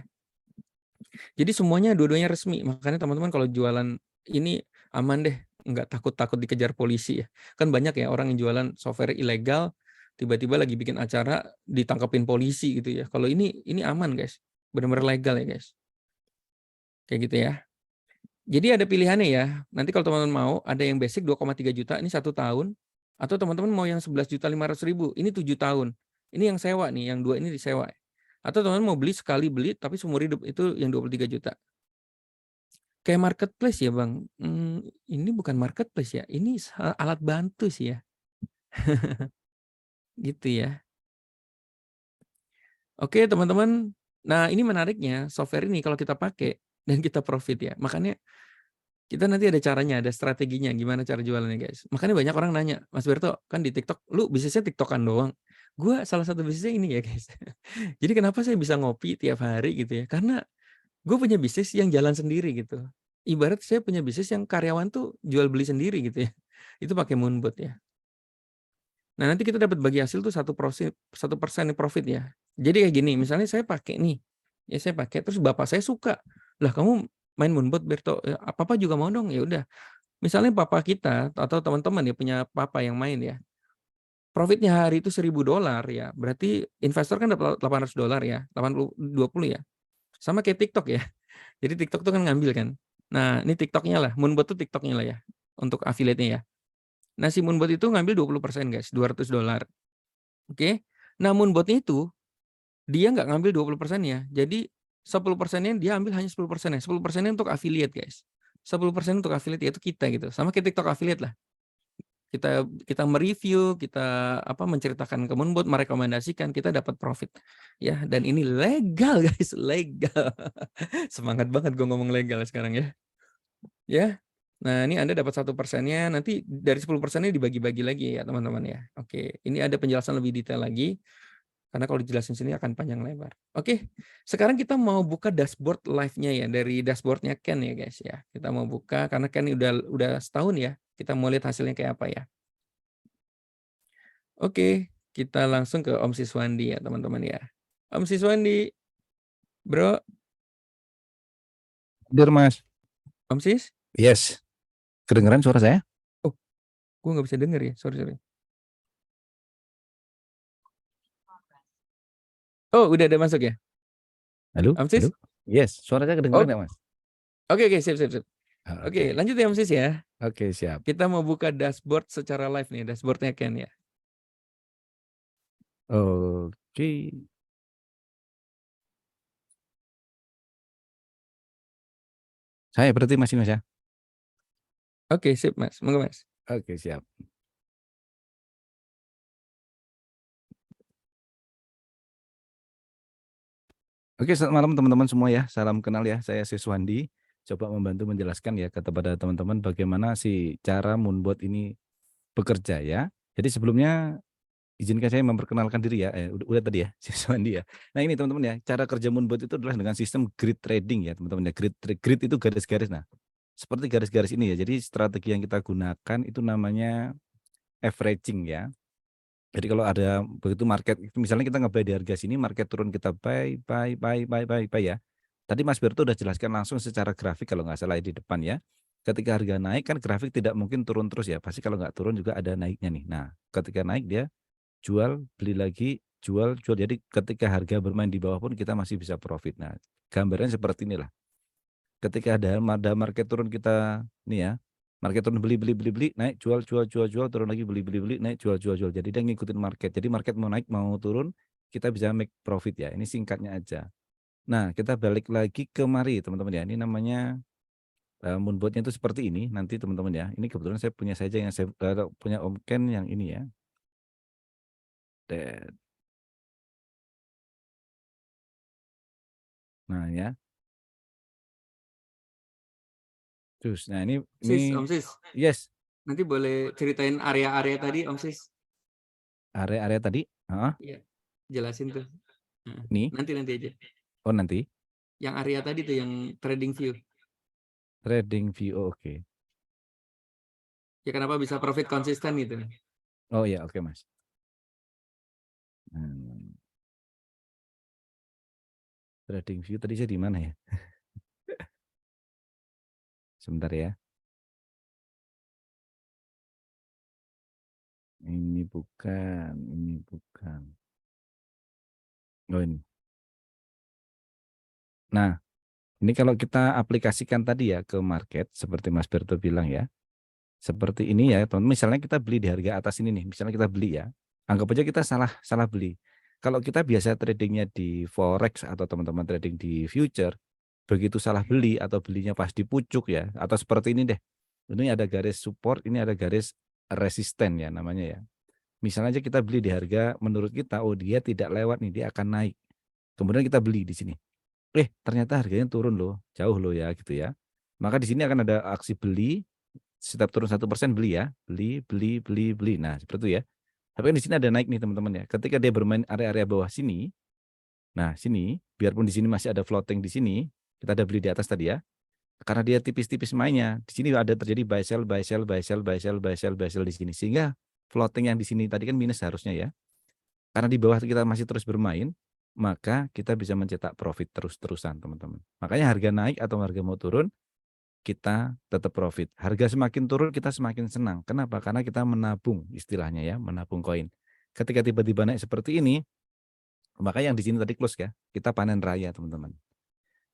A: Jadi semuanya dua-duanya resmi, makanya teman-teman kalau jualan ini aman deh, nggak takut-takut dikejar polisi ya. Kan banyak ya orang yang jualan software ilegal, tiba-tiba lagi bikin acara ditangkapin polisi gitu ya. Kalau ini aman guys, benar-benar legal ya guys. Kayak gitu ya. Jadi ada pilihannya ya. Nanti kalau teman-teman mau, ada yang basic 2,3 juta, ini 1 tahun. Atau teman-teman mau yang 11.500.000, ini 7 tahun. Ini yang sewa nih, yang 2 ini disewa. Atau teman-teman mau beli sekali beli, tapi seumur hidup itu yang 23 juta. Kayak marketplace ya Bang. Ini bukan marketplace ya, ini alat bantu sih ya. Gitu ya. Oke teman-teman, nah ini menariknya, software ini kalau kita pakai dan kita profit ya, makanya kita nanti ada caranya, ada strateginya, gimana cara jualannya guys. Makanya banyak orang nanya, Mas Berto kan di TikTok, lu bisnisnya TikTokan doang. Gue salah satu bisnisnya ini ya guys. Jadi kenapa saya bisa ngopi tiap hari gitu ya, karena gue punya bisnis yang jalan sendiri gitu. Ibarat saya punya bisnis yang karyawan tuh jual beli sendiri gitu ya. Itu pakai Moonbot ya. Nah nanti kita dapat bagi hasil tuh 1% profit ya. Jadi kayak gini, misalnya saya pakai nih, ya saya pakai, terus bapak saya suka, lah kamu main Moonbot Berto, ya, papa juga mau dong, ya udah. Misalnya papa kita atau teman-teman ya punya papa yang main ya, profitnya hari itu $1.000 ya, berarti investor kan dapat $800 ya, 80-20 ya. Sama kayak TikTok ya. Jadi TikTok tuh kan ngambil kan. Nah, ini TikToknya lah, Moonbot tuh TikToknya lah ya, untuk affiliate-nya ya. Nah, si Moonbot itu ngambil 20% guys, $200. Oke. Nah, Moonbotnya itu dia nggak ngambil 20%-nya. Jadi 10%-nya dia ambil hanya 10%-nya. 10%-nya untuk affiliate guys. 10% untuk affiliate yaitu kita gitu. Sama kayak TikTok affiliate lah. Kita mereview, kita menceritakan ke Moonbot, merekomendasikan, kita dapat profit. Ya, dan ini legal guys, legal. Semangat banget gue ngomong legal sekarang ya. Ya. Nah, ini Anda dapat 1%-nya, nanti dari 10%-nya dibagi-bagi lagi ya, teman-teman ya. Oke, ini ada penjelasan lebih detail lagi. Karena kalau dijelasin sini akan panjang lebar. Oke, sekarang kita mau buka dashboard live-nya ya, dari dashboard-nya Ken ya guys ya. Kita mau buka karena Ken udah setahun ya. Kita mau lihat hasilnya kayak apa ya. Oke, kita langsung ke Om Siswandi ya teman-teman ya. Om Siswandi, bro.
B: Hadir Mas.
A: Om Sis?
B: Yes. Kedengeran suara saya?
A: Oh, gue nggak bisa denger ya, sorry. Oh, udah ada masuk ya?
B: Halo?
A: Om Sis?
B: Halo? Yes, suara saya kedengeran nggak Mas?
A: Oke, sip. Oke,
B: Oke.
A: lanjut ya Om Sis ya.
B: Oke, siap.
A: Kita mau buka dashboard secara live nih, dashboardnya Ken ya.
B: Oke. Saya berarti masih Mas ya?
A: Oke, sip Mas. Monggo Mas.
B: Oke, siap. Oke, selamat malam teman-teman semua ya. Salam kenal ya. Saya Siswandi. Coba membantu menjelaskan ya kepada teman-teman bagaimana sih cara Moonbot ini bekerja ya. Jadi sebelumnya izinkan saya memperkenalkan diri ya. Udah tadi ya, Siswandi ya. Nah ini teman-teman ya, cara kerja Moonbot itu adalah dengan sistem grid trading ya teman-teman ya. Grid itu garis-garis. Nah seperti garis-garis ini ya. Jadi strategi yang kita gunakan itu namanya averaging ya. Jadi kalau ada begitu market, misalnya kita nge-buy di harga sini, market turun kita buy, buy ya. Tadi Mas Berto udah jelaskan langsung secara grafik kalau nggak salah di depan ya. Ketika harga naik kan grafik tidak mungkin turun terus ya. Pasti kalau nggak turun juga ada naiknya nih. Nah, ketika naik dia jual, beli lagi, jual, jual. Jadi ketika harga bermain di bawah pun kita masih bisa profit. Nah, gambarnya seperti inilah. Ketika ada market turun kita nih ya, market turun beli, naik jual, turun lagi beli, naik jual, Jadi dia ngikutin market. Jadi market mau naik mau turun, kita bisa make profit ya. Ini singkatnya aja. Nah, kita balik lagi ke mari teman-teman ya. Ini namanya moonboard-nya itu seperti ini nanti teman-teman ya. Ini kebetulan saya punya saja yang saya punya Om Ken yang ini ya. Nah ya. Terus nah ini
A: Om Sis,
B: yes,
A: nanti boleh ceritain area-area tadi Om Sis?
B: area-area tadi.
A: Iya, jelasin tuh.
B: Ini.
A: Nanti aja.
B: Oh nanti.
A: Yang area tadi tuh yang trading view.
B: Trading view, oke.
A: Ya kenapa bisa profit konsisten gitu?
B: Oh iya, oke Mas. Trading view tadi saya di mana ya? Sebentar ya. Ini bukan, ini bukan. Oh ini. Nah, ini kalau kita aplikasikan tadi ya ke market, seperti Mas Berto bilang ya. Seperti ini ya, teman. Misalnya kita beli di harga atas ini nih, misalnya kita beli ya. Anggap aja kita salah beli. Kalau kita biasa tradingnya di forex atau teman-teman trading di future, begitu salah beli atau belinya pas di pucuk ya, atau seperti ini deh. Ini ada garis support, ini ada garis resisten ya namanya ya. Misalnya aja kita beli di harga menurut kita, oh dia tidak lewat nih, dia akan naik. Kemudian kita beli di sini. Ternyata harganya turun loh, jauh loh ya gitu ya. Maka di sini akan ada aksi beli, setiap turun 1% beli ya, beli. Nah seperti itu ya. Tapi kan di sini ada naik nih teman-teman ya. Ketika dia bermain area-area bawah sini, nah sini, biarpun di sini masih ada floating di sini, kita ada beli di atas tadi ya. Karena dia tipis-tipis mainnya, di sini ada terjadi buy sell di sini. Sehingga floating yang di sini tadi kan minus harusnya ya. Karena di bawah kita masih terus bermain, maka kita bisa mencetak profit terus-terusan teman-teman. Makanya harga naik atau harga mau turun, kita tetap profit. Harga semakin turun kita semakin senang. Kenapa? Karena kita menabung istilahnya ya, menabung koin. Ketika tiba-tiba naik seperti ini, maka yang di sini tadi close ya, kita panen raya teman-teman.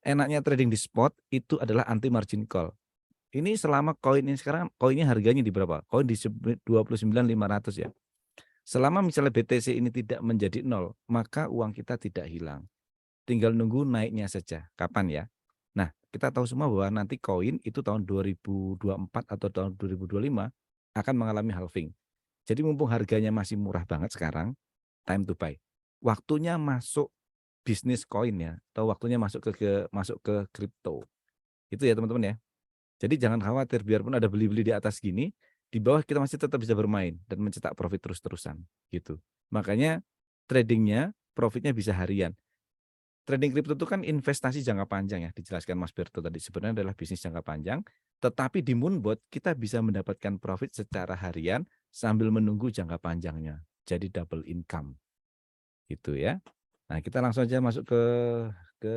B: Enaknya trading di spot itu adalah anti margin call. Ini selama koin ini sekarang koinnya harganya di berapa? Koin di 29.500 ya. Selama misalnya BTC ini tidak menjadi nol, maka uang kita tidak hilang. Tinggal nunggu naiknya saja. Kapan ya? Nah, kita tahu semua bahwa nanti koin itu tahun 2024 atau tahun 2025 akan mengalami halving. Jadi mumpung harganya masih murah banget sekarang, time to buy. Waktunya masuk bisnis koin ya, atau waktunya masuk ke kripto. Itu ya teman-teman ya. Jadi jangan khawatir, biarpun ada beli-beli di atas gini, di bawah kita masih tetap bisa bermain dan mencetak profit terus-terusan gitu. Makanya tradingnya profitnya bisa harian. Trading kripto itu kan investasi jangka panjang ya, dijelaskan Mas Berto tadi. Sebenarnya adalah bisnis jangka panjang, tetapi di Moonbot kita bisa mendapatkan profit secara harian sambil menunggu jangka panjangnya. Jadi double income. Gitu ya. Nah, kita langsung aja masuk ke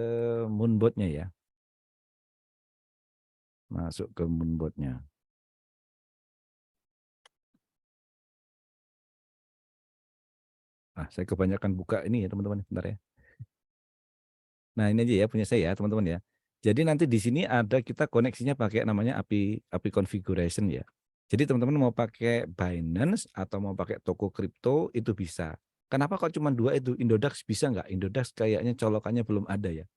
B: Moonbot-nya ya. Masuk ke Moonbot-nya. Nah, saya kebanyakan buka ini ya teman-teman, bentar ya. Nah, ini aja ya punya saya ya, teman-teman ya. Jadi nanti di sini ada kita koneksinya pakai namanya API configuration ya. Jadi teman-teman mau pakai Binance atau mau pakai toko kripto itu bisa. Kenapa kok cuma dua itu? Indodax bisa nggak? Indodax kayaknya colokannya belum ada ya.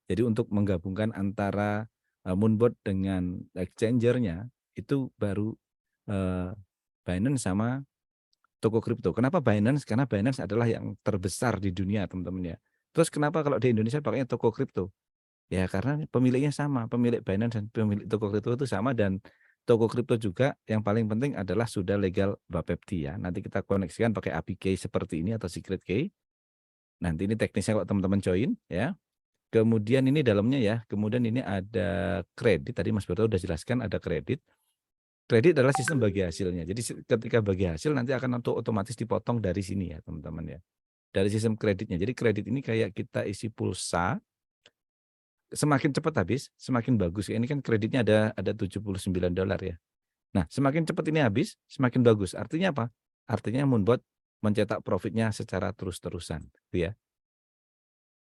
B: Jadi untuk menggabungkan antara Moonbot dengan exchanger-nya itu baru Binance sama toko kripto. Kenapa Binance? Karena Binance adalah yang terbesar di dunia, teman-teman ya. Terus kenapa kalau di Indonesia pakainya toko kripto? Ya karena pemiliknya sama, pemilik Binance dan pemilik toko kripto itu sama, dan toko kripto juga yang paling penting adalah sudah legal Bapepti ya. Nanti kita koneksikan pakai API key seperti ini atau secret key. Nanti ini teknisnya kalau teman-teman join ya. Kemudian ini dalamnya ya, kemudian ini ada kredit, tadi Mas Berto udah jelaskan ada kredit. Kredit adalah sistem bagi hasilnya. Jadi ketika bagi hasil nanti akan otomatis dipotong dari sini ya teman-teman ya. Dari sistem kreditnya. Jadi kredit ini kayak kita isi pulsa, semakin cepat habis, semakin bagus. Ini kan kreditnya ada $79 ya. Nah, semakin cepat ini habis, semakin bagus. Artinya apa? Artinya Moonbot mencetak profitnya secara terus-terusan, gitu ya.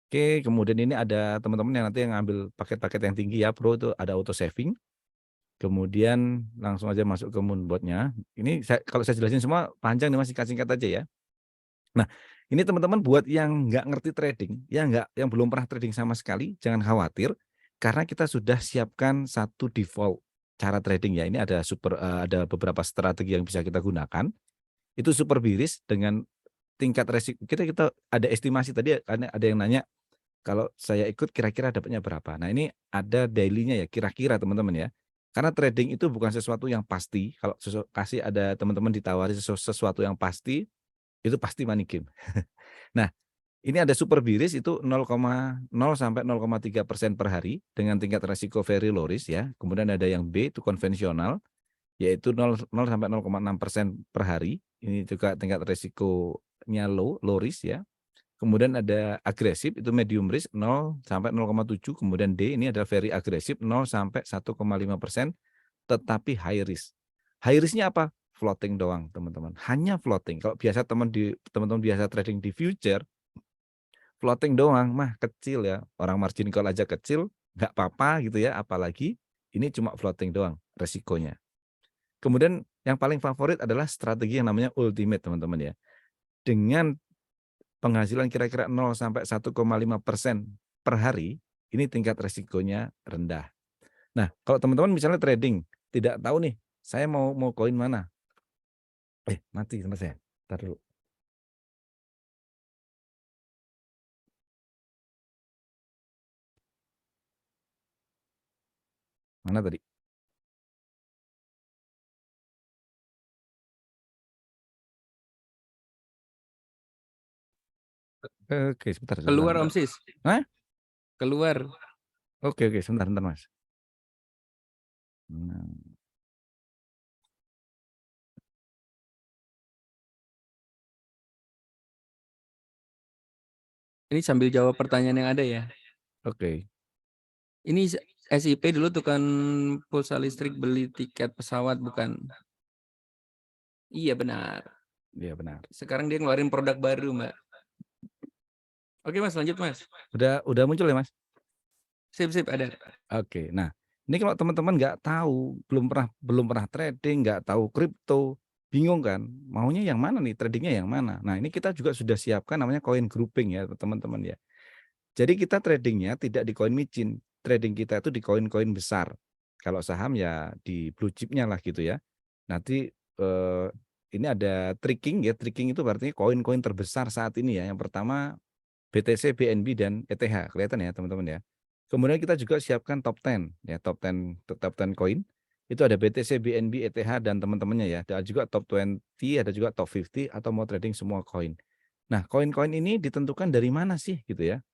B: Oke, kemudian ini ada teman-teman yang nanti yang ngambil paket-paket yang tinggi ya, Pro itu ada auto saving. Kemudian langsung aja masuk ke Moonbot-nya. Ini kalau saya jelasin semua panjang nih Mas, singkat-singkat aja ya. Nah, ini teman-teman buat yang nggak ngerti trading, yang belum pernah trading sama sekali, jangan khawatir karena kita sudah siapkan satu default cara trading ya. Ini ada beberapa strategi yang bisa kita gunakan. Itu super biris dengan tingkat resiko. Kita ada estimasi tadi karena ada yang nanya kalau saya ikut kira-kira dapatnya berapa. Nah, ini ada daily-nya ya, kira-kira teman-teman ya. Karena trading itu bukan sesuatu yang pasti. Kalau ada teman-teman ditawari sesuatu yang pasti, itu pasti money game. Nah, ini ada super biris itu 0,0 sampai 0,3% per hari dengan tingkat resiko very low risk ya. Kemudian ada yang B itu konvensional yaitu 0 sampai 0,6% per hari. Ini juga tingkat resikonya low risk ya. Kemudian ada agresif itu medium risk 0 sampai 0,7. Kemudian D ini adalah very agresif 0 sampai 1,5% tetapi high risk. High risk-nya apa? Floating doang, teman-teman. Hanya floating. Kalau biasa teman-teman biasa trading di future, floating doang mah kecil ya. Orang margin call aja kecil, nggak apa-apa gitu ya. Apalagi ini cuma floating doang resikonya. Kemudian yang paling favorit adalah strategi yang namanya ultimate, teman-teman ya. Dengan penghasilan kira-kira 0 sampai 1,5% per hari, ini tingkat resikonya rendah. Nah, kalau teman-teman misalnya trading, tidak tahu nih, saya mau koin mana? Mati sama saya. Entar dulu. Mana tadi? Oke, sebentar.
A: Keluar Om Sis.
B: Hah?
A: Keluar.
B: Oke, sebentar Mas. Nah.
A: Ini sambil jawab pertanyaan yang ada ya.
B: Oke.
A: Ini SIP dulu tukang pulsa listrik beli tiket pesawat bukan? Iya benar.
B: Iya benar.
A: Sekarang dia ngeluarin produk baru, Mbak. Oke Mas, lanjut Mas.
B: Udah muncul ya Mas?
A: Sip, ada.
B: Oke. Nah, ini kalau teman-teman nggak tahu, belum pernah trading, nggak tahu kripto, bingung kan? Maunya yang mana nih? Tradingnya yang mana? Nah, ini kita juga sudah siapkan namanya coin grouping ya, teman-teman ya. Jadi kita tradingnya tidak di koin micin, trading kita itu di koin-koin besar. Kalau saham ya di blue chip-nya lah gitu ya. Nanti ini ada tracking ya, tracking itu berarti koin-koin terbesar saat ini ya. Yang pertama BTC, BNB dan ETH, kelihatan ya teman-teman ya. Kemudian kita juga siapkan top 10 ya, top 10 koin. Itu ada BTC, BNB, ETH dan teman-temannya ya. Ada juga top 20, ada juga top 50 atau mau trading semua koin. Nah, koin-koin ini ditentukan dari mana sih gitu ya?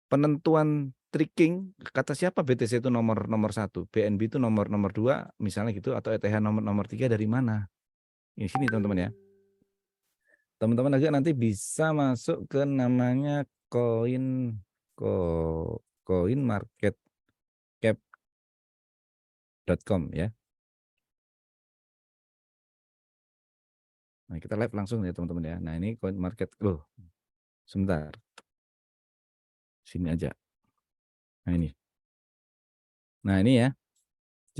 B: Penentuan tracking kata siapa BTC itu nomor 1, BNB itu nomor 2 misalnya gitu atau ETH nomor 3 dari mana? Di sini teman-teman ya. Teman-teman agak nanti bisa masuk ke namanya coinmarketcap.com ya. Nah, kita live langsung ya teman-teman ya. Nah, ini coin market sebentar. Sini aja. Nah, ini. Nah, ini ya.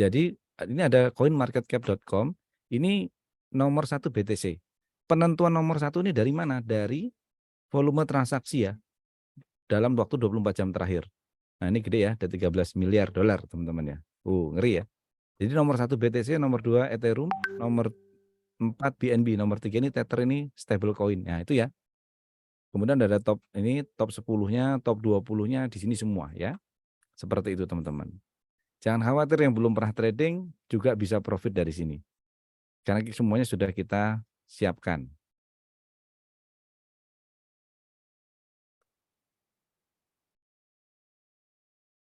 B: Jadi ini ada coinmarketcap.com. Ini nomor 1 BTC. Penentuan nomor 1 ini dari mana? Dari volume transaksi ya. Dalam waktu 24 jam terakhir. Nah, ini gede ya, ada 13 miliar dolar teman-teman ya. Ngeri ya. Jadi nomor 1 BTC, nomor 2 Ethereum, nomor 4 BNB, nomor 3 ini Tether ini stable coin. Nah, itu ya. Kemudian ada top 10-nya, top 20-nya di sini semua ya. Seperti itu teman-teman. Jangan khawatir yang belum pernah trading juga bisa profit dari sini. Karena semuanya sudah kita siapkan.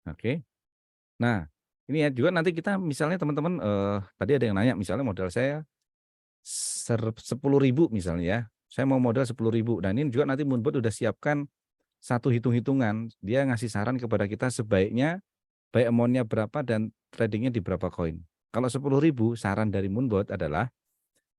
B: Oke. Nah, ini ya juga nanti kita misalnya teman-teman, tadi ada yang nanya misalnya modal saya 10.000 misalnya ya, saya mau modal 10.000. Nah ini juga nanti Moonbot udah siapkan satu hitung-hitungan, dia ngasih saran kepada kita sebaiknya buy amount-nya berapa dan trading-nya di berapa koin. Kalau 10.000 saran dari Moonbot adalah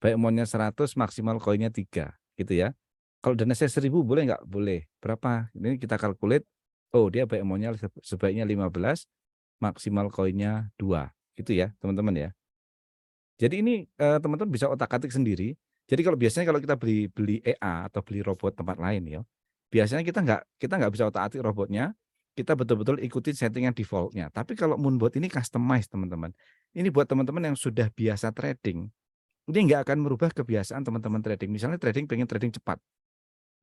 B: buy amount-nya 100 maksimal koinnya 3 gitu ya. Kalau dana saya 1.000 boleh nggak? Boleh. Berapa? Ini kita calculate, oh dia buy amount-nya sebaiknya 15, maksimal koinnya 2 gitu ya teman-teman ya. Jadi ini, teman-teman bisa otak-atik sendiri. Jadi kalau biasanya kalau kita beli beli EA atau beli robot tempat lain ya, biasanya kita nggak bisa otak-atik robotnya, kita betul-betul ikutin settingan default-nya. Tapi kalau Moonbot ini customize teman-teman. Ini buat teman-teman yang sudah biasa trading, ini nggak akan merubah kebiasaan teman-teman trading. Misalnya trading pengen trading cepat,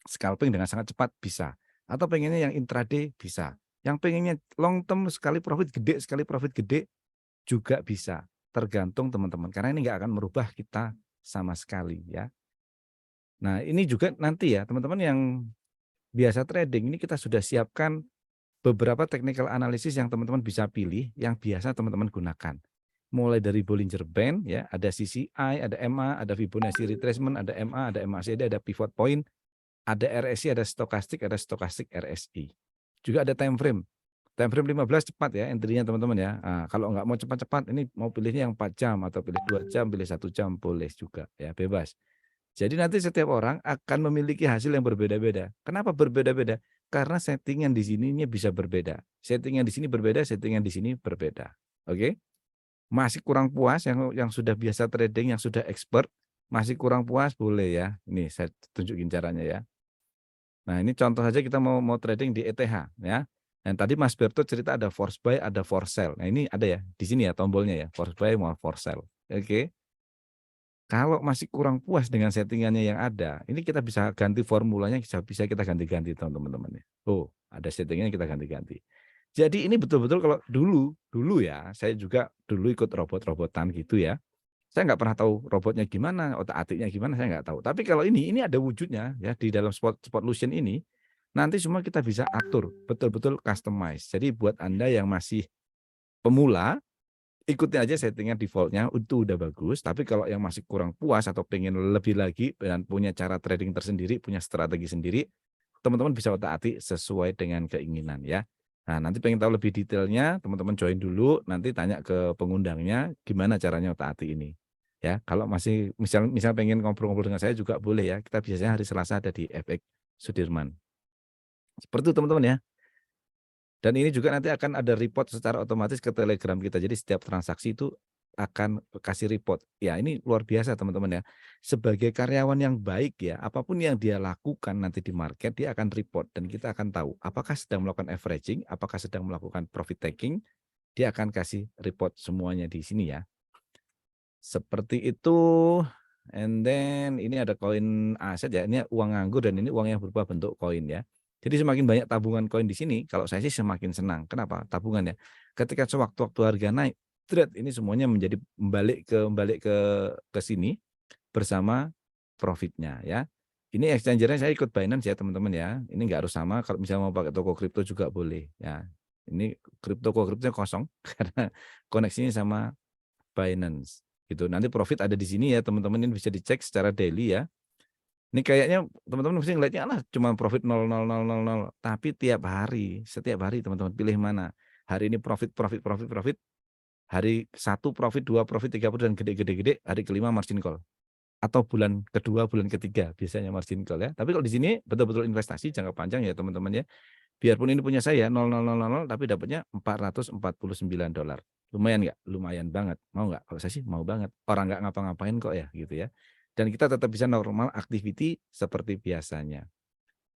B: scalping dengan sangat cepat bisa, atau pengennya yang intraday bisa, yang pengennya long term sekali profit gede juga bisa, tergantung teman-teman, karena ini nggak akan merubah kita sama sekali ya. Nah ini juga nanti ya teman-teman yang biasa trading, ini kita sudah siapkan beberapa technical analysis yang teman-teman bisa pilih, yang biasa teman-teman gunakan. Mulai dari Bollinger Band ya, ada CCI, ada MA, ada Fibonacci Retracement, ada MA, ada MACD, ada Pivot Point, ada RSI, ada Stochastic RSI. Juga ada time frame. Time frame 15 cepat ya entry-nya teman-teman ya. Nah, kalau nggak mau cepat-cepat ini mau pilihnya yang 4 jam atau pilih 2 jam, pilih 1 jam boleh juga ya, bebas. Jadi nanti setiap orang akan memiliki hasil yang berbeda-beda. Kenapa berbeda-beda? Karena settingan di sininya bisa berbeda. Settingan di sini berbeda, settingan di sini berbeda. Oke? Masih kurang puas yang sudah biasa trading, yang sudah expert, masih kurang puas boleh ya. Ini saya tunjukin caranya ya. Nah, ini contoh saja kita mau mau trading di ETH ya. Dan tadi Mas Berto cerita ada force buy, ada force sell. Nah, ini ada ya di sini ya tombolnya ya, force buy mau force sell. Oke. Kalau masih kurang puas dengan settingannya yang ada, ini kita bisa ganti formulanya, bisa kita ganti-ganti teman-teman ya. Oh, ada settingannya kita ganti-ganti. Jadi ini betul-betul kalau dulu ya, saya juga dulu ikut robot-robotan gitu ya. Saya nggak pernah tahu robotnya gimana, otak-atiknya gimana, saya nggak tahu. Tapi kalau ini ada wujudnya ya di dalam Spotlution ini, nanti semua kita bisa atur, betul-betul customize. Jadi buat Anda yang masih pemula, ikutin aja settingan default-nya, itu udah bagus. Tapi kalau yang masih kurang puas atau pengen lebih lagi dan punya cara trading tersendiri, punya strategi sendiri, teman-teman bisa otak-atik sesuai dengan keinginan ya. Nah, nanti pengen tahu lebih detailnya, teman-teman join dulu, nanti tanya ke pengundangnya gimana caranya otak-atik ini. Ya, kalau masih misal pengen ngobrol-ngobrol dengan saya juga boleh ya. Kita biasanya hari Selasa ada di FX Sudirman. Seperti itu teman-teman ya. Dan ini juga nanti akan ada report secara otomatis ke Telegram kita. Jadi setiap transaksi itu akan kasih report. Ya, ini luar biasa teman-teman ya. Sebagai karyawan yang baik ya, apapun yang dia lakukan nanti di market dia akan report dan kita akan tahu apakah sedang melakukan averaging, apakah sedang melakukan profit taking, dia akan kasih report semuanya di sini ya. Seperti itu. And then ini ada koin aset ya, ini uang nganggur dan ini uang yang berupa bentuk koin ya. Jadi semakin banyak tabungan koin di sini, kalau saya sih semakin senang. Kenapa? Tabungan ya. Ketika sewaktu-waktu harga naik, ini semuanya menjadi balik ke sini bersama profitnya ya. Ini exchange-nya saya ikut Binance ya teman-teman ya. Ini nggak harus sama, kalau misalnya mau pakai toko kripto juga boleh ya. Ini kriptonya kosong karena koneksinya sama Binance gitu. Nanti profit ada di sini ya teman-teman, ini bisa dicek secara daily ya. Ini kayaknya teman-teman mesti ngelihatnya lah cuma profit 0,0000, tapi setiap hari teman-teman pilih mana. Hari ini profit, hari 1 profit, 2 profit, 3 profit dan gede, hari kelima margin call. Atau bulan kedua, bulan ketiga biasanya margin call ya. Tapi kalau di sini betul-betul investasi jangka panjang ya teman-teman ya. Biarpun ini punya saya 0,0000 tapi dapatnya $449. Lumayan nggak? Lumayan banget. Mau nggak? Kalau saya sih mau banget. Orang nggak ngapa-ngapain kok ya gitu ya. Dan kita tetap bisa normal activity seperti biasanya.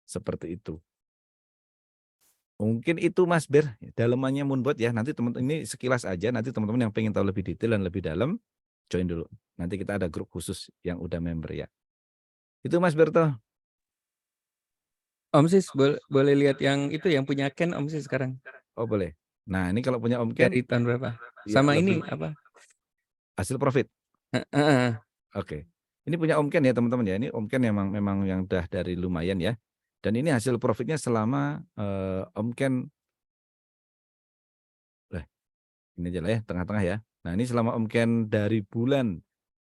B: Seperti itu. Mungkin itu Mas Ber, dalemannya Moonbot ya. Nanti teman ini sekilas aja, nanti teman-teman yang pengen tahu lebih detail dan lebih dalam, join dulu. Nanti kita ada grup khusus yang udah member ya. Itu Mas Berto.
A: Om Sis boleh lihat yang itu yang punya Ken Om Sis sekarang
B: Oh boleh. Nah ini kalau punya Om Ken,
A: dari tahun berapa?
B: ya
A: Sama
B: lebih
A: ini apa?
B: hasil profit.
A: Heeh.
B: Oke. Ini punya Om Ken ya teman-teman ya. Ini Om Ken memang yang udah dari lumayan ya. Dan ini hasil profitnya selama Om Ken Ini aja lah ya, tengah-tengah ya. Nah, ini selama Om Ken dari bulan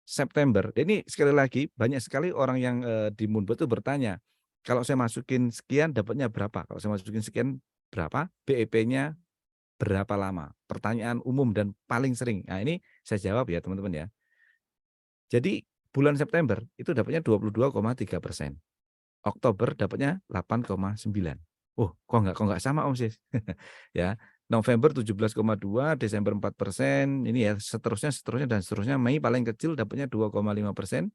B: September. Ini sekali lagi banyak sekali orang yang di Moonbot itu bertanya, kalau saya masukin sekian dapatnya berapa? Kalau saya masukin sekian berapa? BEP-nya berapa lama? Pertanyaan umum dan paling sering. Nah, ini saya jawab ya, teman-teman ya. Jadi bulan September itu dapatnya 22,3%. Oktober dapatnya 8,9. Oh, kok nggak sama Om Sis? Ya, November 17,2, Desember 4%, ini ya seterusnya seterusnya dan seterusnya. Mei paling kecil dapatnya 2,5%,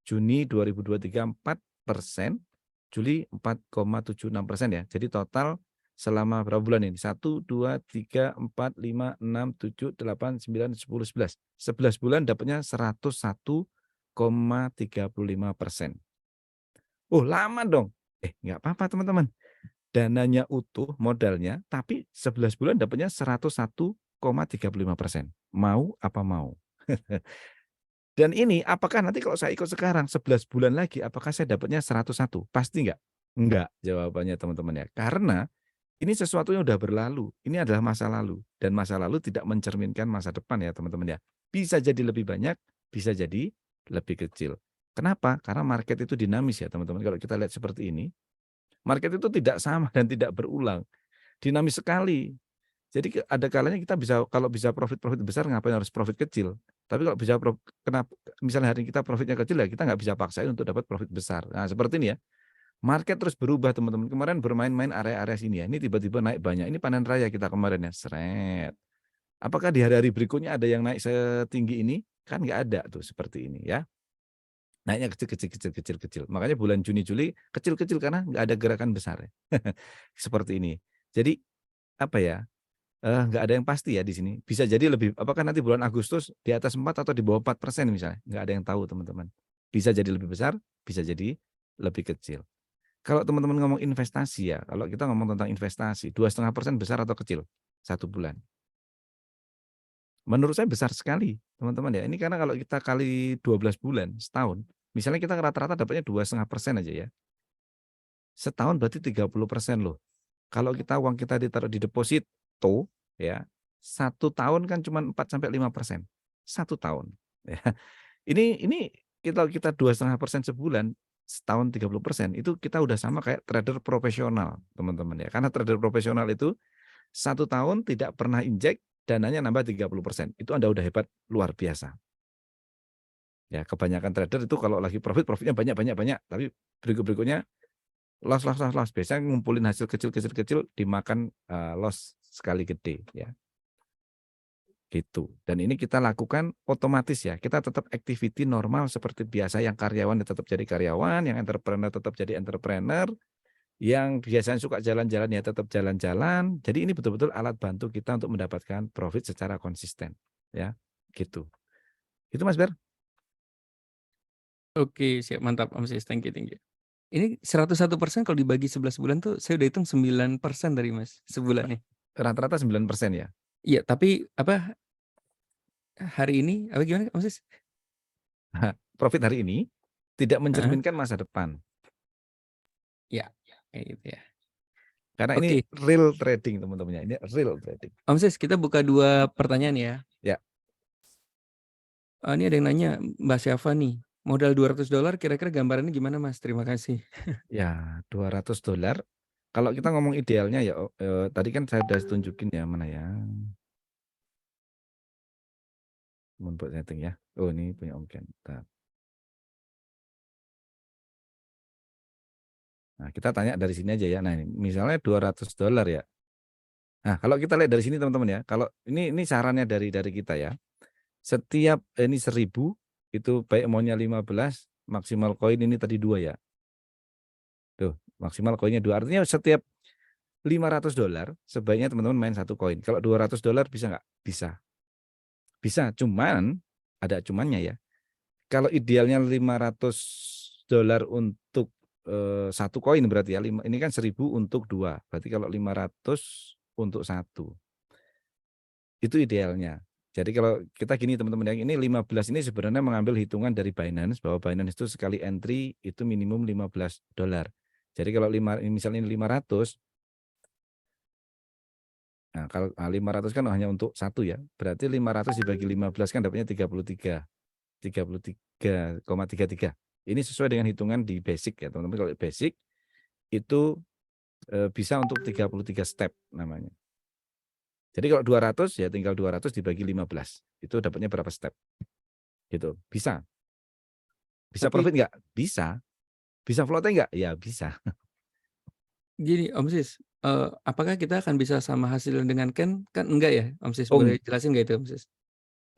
B: Juni 2023 4%, Juli 4,76% ya. Jadi total selama berapa bulan ini? 1, 2, 3, 4, 5, 6, 7, 8, 9, 10, 11. 11 bulan dapatnya 101,35%. Oh, lama dong. Nggak apa-apa teman-teman. Dananya utuh modalnya, tapi 11 bulan dapatnya 101,35%. Mau apa mau? Dan ini apakah nanti kalau saya ikut sekarang 11 bulan lagi, apakah saya dapatnya 101? Pasti enggak? Enggak jawabannya teman-teman ya. Karena ini sesuatu yang udah berlalu. Ini adalah masa lalu. Dan masa lalu tidak mencerminkan masa depan ya teman-teman ya. Bisa jadi lebih banyak, bisa jadi lebih kecil. Kenapa? Karena market itu dinamis ya teman-teman. Kalau kita lihat seperti ini, market itu tidak sama dan tidak berulang. Dinamis sekali. Jadi ada kalanya kita bisa, kalau bisa profit besar ngapain harus profit kecil. Tapi kalau bisa kenapa misalnya hari ini kita profitnya kecil ya kita nggak bisa paksain untuk dapat profit besar. Nah, seperti ini ya. Market terus berubah teman-teman. Kemarin bermain-main area-area sini ya. Ini tiba-tiba naik banyak. Ini panen raya kita kemarin ya. Seret. Apakah di hari-hari berikutnya ada yang naik setinggi ini? Kan nggak ada tuh seperti ini ya. Naiknya kecil. Makanya bulan Juni Juli kecil-kecil karena nggak ada gerakan besar ya. Seperti ini. Jadi apa ya? Nggak ada yang pasti ya di sini. Bisa jadi lebih, apakah nanti bulan Agustus di atas 4 atau di bawah 4% misalnya. Nggak ada yang tahu teman-teman. Bisa jadi lebih besar, bisa jadi lebih kecil. Kalau teman-teman ngomong investasi ya, kalau kita ngomong tentang investasi, 2,5% besar atau kecil? 1 bulan. Menurut saya besar sekali teman-teman ya. Ini karena kalau kita kali 12 bulan, setahun, misalnya kita rata-rata dapatnya 2,5% aja ya. Setahun berarti 30% loh. Kalau uang kita ditaruh di deposito ya, 1 tahun kan cuma 4-5%. 1 tahun. Ya. Ini kita 2,5% sebulan, setahun 30%, itu kita udah sama kayak trader profesional, teman-teman ya. Karena trader profesional itu 1 tahun tidak pernah injek, dananya nambah 30%. Itu Anda udah hebat luar biasa. Ya, kebanyakan trader itu kalau lagi profitnya banyak, tapi berikutnya loss. Biasanya ngumpulin hasil kecil dimakan loss sekali gede ya. Gitu. Dan ini kita lakukan otomatis ya. Kita tetap activity normal seperti biasa, yang karyawan tetap jadi karyawan, yang entrepreneur tetap jadi entrepreneur, yang biasanya suka jalan-jalan ya tetap jalan-jalan. Jadi ini betul-betul alat bantu kita untuk mendapatkan profit secara konsisten ya. Gitu. Itu Mas Ber.
A: Oke, siap, mantap Om Sis, thank you. Ini 101% kalau dibagi 11 bulan tuh saya udah hitung 9% dari Mas, sebulannya.
B: Rata-rata 9% ya.
A: Iya, tapi apa, hari ini apa gimana Om Sis?
B: Profit hari ini tidak
A: Heeh.
B: mencerminkan masa depan.
A: Iya, kayak gitu ya.
B: Karena ini
A: Oke,
B: real trading teman-teman ya. Ini real trading.
A: Om Sis, kita buka 2 pertanyaan ya.
B: Ya.
A: Ini ada yang nanya, Mbak Syafa nih, modal $200 kira-kira gambarannya gimana Mas? Terima kasih.
B: Ya, $200. Kalau kita ngomong idealnya ya, tadi kan saya sudah tunjukin ya, mana ya. Buat setting ya. Oh, ini punya Om Ken. Bentar. Nah, kita tanya dari sini aja ya. Nah, ini misalnya $200 ya. Nah, kalau kita lihat dari sini teman-teman ya, kalau ini sarannya dari kita ya. Setiap ini 1.000 itu baik maunya 15, maksimal koin ini tadi 2 ya. Tuh, maksimal koinnya 2. Artinya setiap $500 sebaiknya teman-teman main 1 koin. Kalau $200 bisa nggak? Bisa. Bisa, cuman ada cumannya ya. Kalau idealnya $500 untuk 1 koin berarti ya, ini kan 1.000 untuk 2. Berarti kalau 500 untuk 1. Itu idealnya. Jadi kalau kita gini teman-teman, yang ini 15 ini sebenarnya mengambil hitungan dari Binance, bahwa Binance itu sekali entry itu minimum $15. Jadi kalau misalnya ini 500, Nah, kalau 500 kan hanya untuk satu ya. Berarti 500 dibagi 15 kan dapatnya 33,33. Ini sesuai dengan hitungan di basic ya, teman-teman. Kalau basic itu bisa untuk 33 step namanya. Jadi kalau 200 ya tinggal 200 dibagi 15. Itu dapatnya berapa step? Gitu. Bisa. Bisa
A: Tapi
B: profit nggak? Bisa. Bisa floating nggak? Ya bisa.
A: gini Om Sis, apakah kita akan bisa sama hasilnya dengan Ken? Kan enggak ya Om Sis,
B: Oh,
A: boleh jelasin nggak itu Om Sis?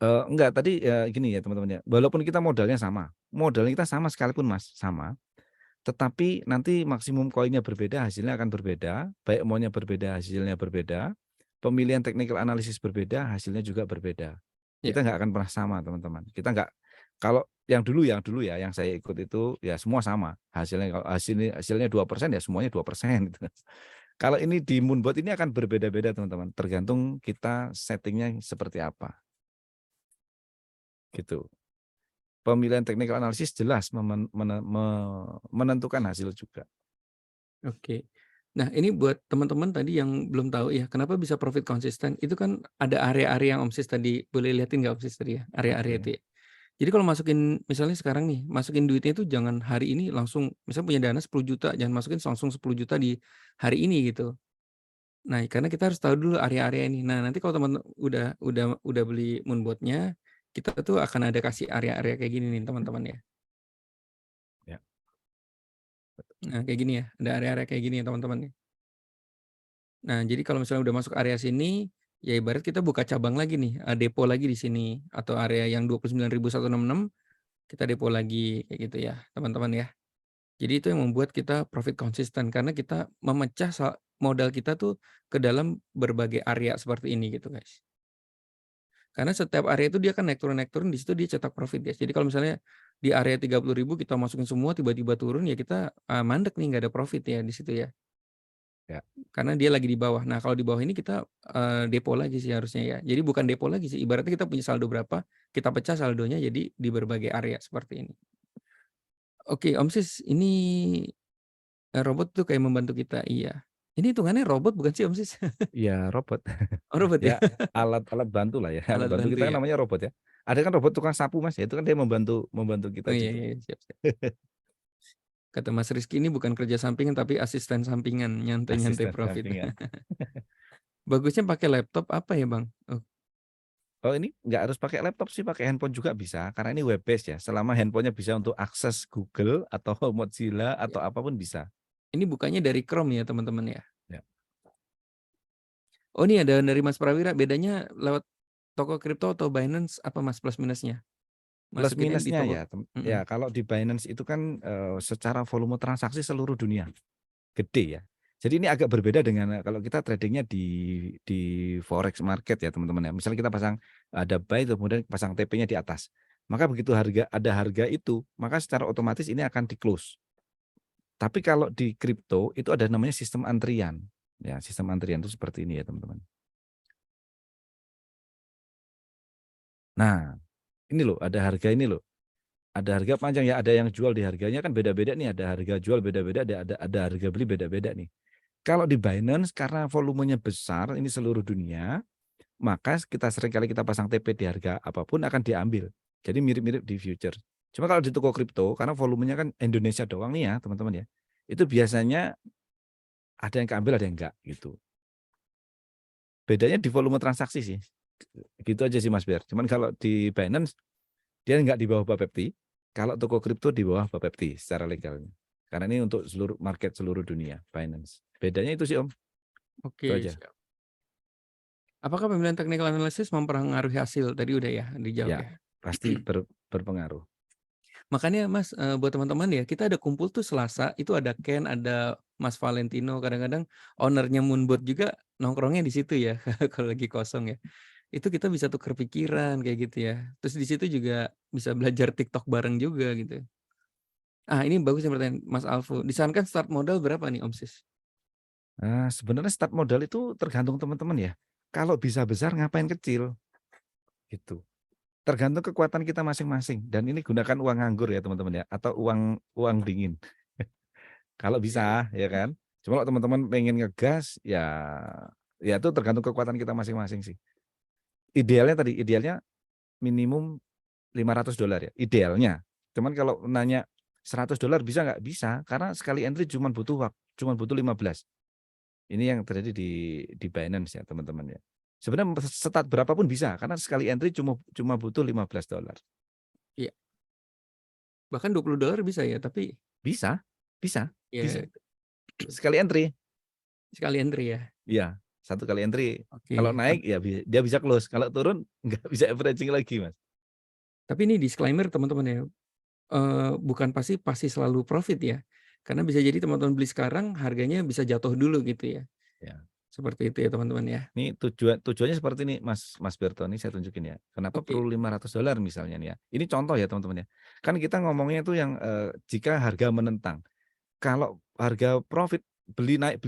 B: enggak, tadi gini ya teman-teman ya, walaupun kita modalnya kita sama sekalipun Mas, sama, tetapi nanti maksimum koinnya berbeda, hasilnya akan berbeda, baik maunya berbeda, hasilnya berbeda, pemilihan technical analysis berbeda, hasilnya juga berbeda.
A: Ya,
B: Kita nggak akan pernah sama teman-teman. Kita nggak, kalau yang dulu ya, yang saya ikut itu ya semua sama, hasilnya kalau hasilnya 2% ya semuanya 2% gitu. Kalau ini di Moonbot ini akan berbeda-beda teman-teman, tergantung kita settingnya seperti apa, gitu. Pemilihan technical analysis jelas menentukan hasil juga.
A: oke. Nah, ini buat teman-teman tadi yang belum tahu ya, kenapa bisa profit konsisten, itu kan ada area-area yang Om Sis tadi, boleh liatin nggak Om Sis tadi ya, area-area itu
B: Oke.
A: ya? Jadi kalau masukin misalnya sekarang nih, masukin duitnya itu jangan hari ini langsung, misalnya punya dana 10 juta, jangan masukin langsung 10 juta di hari ini gitu. Nah, karena kita harus tahu dulu area-area ini. Nah, nanti kalau teman udah beli Moonbot-nya, kita tuh akan ada kasih area-area kayak gini nih teman-teman ya.
B: Ya.
A: Nah, kayak gini ya, ada area-area kayak gini ya teman-teman ya. Nah, jadi kalau misalnya udah masuk area sini, ya ibarat kita buka cabang lagi nih, depo lagi di sini atau area yang 29.166 kita depo lagi kayak gitu ya, teman-teman ya. Jadi itu yang membuat kita profit konsisten karena kita memecah modal kita tuh ke dalam berbagai area seperti ini gitu, guys. Karena setiap area itu dia kan naik turun di situ dia cetak profit, guys. Jadi kalau misalnya di area 30.000 kita masukin semua tiba-tiba turun ya kita, mandek nih nggak ada profit ya di situ ya.
B: Ya.
A: Karena dia lagi di bawah. Nah, kalau di bawah ini kita, depo lagi sih harusnya ya. Jadi bukan depo lagi sih, ibaratnya kita punya saldo berapa, kita pecah saldonya jadi di berbagai area seperti ini. Oke, Om Sis, ini, robot tuh kayak membantu kita, iya. Ini hitungannya robot bukan sih, Om Sis?
B: Iya robot.
A: Oh, robot ya?
B: Ya alat-alat bantu lah ya, alat
A: Alat
B: bantu
A: bantu
B: kita kan
A: ya?
B: namanya robot ya. Ada kan robot tukang sapu Mas, ya itu kan dia membantu membantu
A: Oh,
B: kita
A: iya
B: juga.
A: iya, siap siap. Kata Mas Rizky ini bukan kerja sampingan tapi asisten sampingan, nyantai-nyantai
B: Asisten
A: profit.
B: sampingan.
A: Bagusnya pakai laptop apa ya, Bang? Oh,
B: Oh ini nggak harus pakai laptop sih, pakai handphone juga bisa, karena ini web based ya. Selama handphonenya bisa untuk akses Google atau Mozilla
A: ya.
B: atau apapun bisa.
A: Ini bukanya dari Chrome ya, teman-teman ya?
B: Ya.
A: Oh, ini ada dari Mas Prawira, bedanya lewat toko kripto atau Binance apa Mas plus minusnya?
B: Plus
A: Masukinnya di
B: minusnya
A: toko.
B: ya,
A: Mhm.
B: ya kalau di Binance itu kan secara volume transaksi seluruh dunia gede ya. Jadi ini agak berbeda dengan kalau kita tradingnya di forex market ya teman-teman ya. Misalnya kita pasang ada buy kemudian pasang TP-nya di atas. Maka begitu ada harga itu, maka secara otomatis ini akan di-close. Tapi kalau di kripto itu ada namanya sistem antrian. Ya, sistem antrian itu seperti ini ya teman-teman. Nah, ini loh, ada harga ini loh. Ada harga panjang ya, ada yang jual di harganya kan beda-beda nih, ada harga jual beda-beda, ada harga beli beda-beda nih. Kalau di Binance karena volumenya besar, ini seluruh dunia, maka kita pasang TP di harga apapun akan diambil. Jadi mirip-mirip di future. Cuma kalau di toko kripto karena volumenya kan Indonesia doang nih ya, teman-teman ya. Itu biasanya ada yang keambil, ada yang enggak gitu. Bedanya di volume transaksi sih. Gitu aja sih Mas Ber. Cuman kalau di Binance dia enggak di bawah Bapepti. Kalau toko kripto di bawah Bapepti secara legalnya. Karena ini untuk seluruh market seluruh dunia, Binance. Bedanya itu sih Om. Itu
A: Oke,
B: aja.
A: siap. Apakah pemilihan technical analysis mempengaruhi hasil? Tadi udah ya dijawab
B: Ya,
A: ya.
B: pasti berpengaruh.
A: Makanya Mas, buat teman-teman ya, kita ada kumpul tuh Selasa, itu ada Ken, ada Mas Valentino, kadang-kadang owner-nya Moonbot juga nongkrongnya di situ ya, kalau lagi kosong ya. Itu kita bisa tukar pikiran kayak gitu ya. Terus di situ juga bisa belajar TikTok bareng juga gitu. Ah, ini bagus nih pertanyaan Mas Alfu. Disarankan start modal berapa nih Om Sis?
B: Sebenarnya start modal itu tergantung teman-teman ya. Kalau bisa besar ngapain kecil, gitu. Tergantung kekuatan kita masing-masing dan ini gunakan uang nganggur ya teman-teman ya, atau uang uang dingin. Kalau
A: Iya iya.
B: bisa ya kan. Cuma kalau teman-teman pengen ngegas ya Ya itu tergantung kekuatan kita masing-masing sih. Idealnya minimum $500 ya, idealnya. Cuman kalau nanya $100 bisa nggak? Bisa, karena sekali entry cuma butuh 15. Ini yang terjadi di Binance ya teman-teman ya. Sebenarnya start berapapun bisa, karena sekali entry cuma butuh $15.
A: Iya. Bahkan $20 bisa ya, tapi
B: Bisa, bisa, bisa.
A: ya
B: Sekali entry.
A: sekali entry ya.
B: Iya, satu kali entry. Kalau
A: Oke.
B: naik ya dia bisa close, kalau turun nggak bisa averaging lagi, Mas.
A: Tapi ini disclaimer teman-teman ya, bukan pasti selalu profit ya. Karena bisa jadi teman-teman beli sekarang harganya bisa jatuh dulu gitu ya.
B: Ya.
A: Seperti itu ya teman-teman ya.
B: Ini tujuannya seperti ini Mas Berto, ini saya tunjukin ya. Kenapa
A: Oke.
B: perlu $500 misalnya nih ya. Ini contoh ya teman-teman ya. Kan kita ngomongnya itu yang jika harga menentang. Kalau harga profit beli naik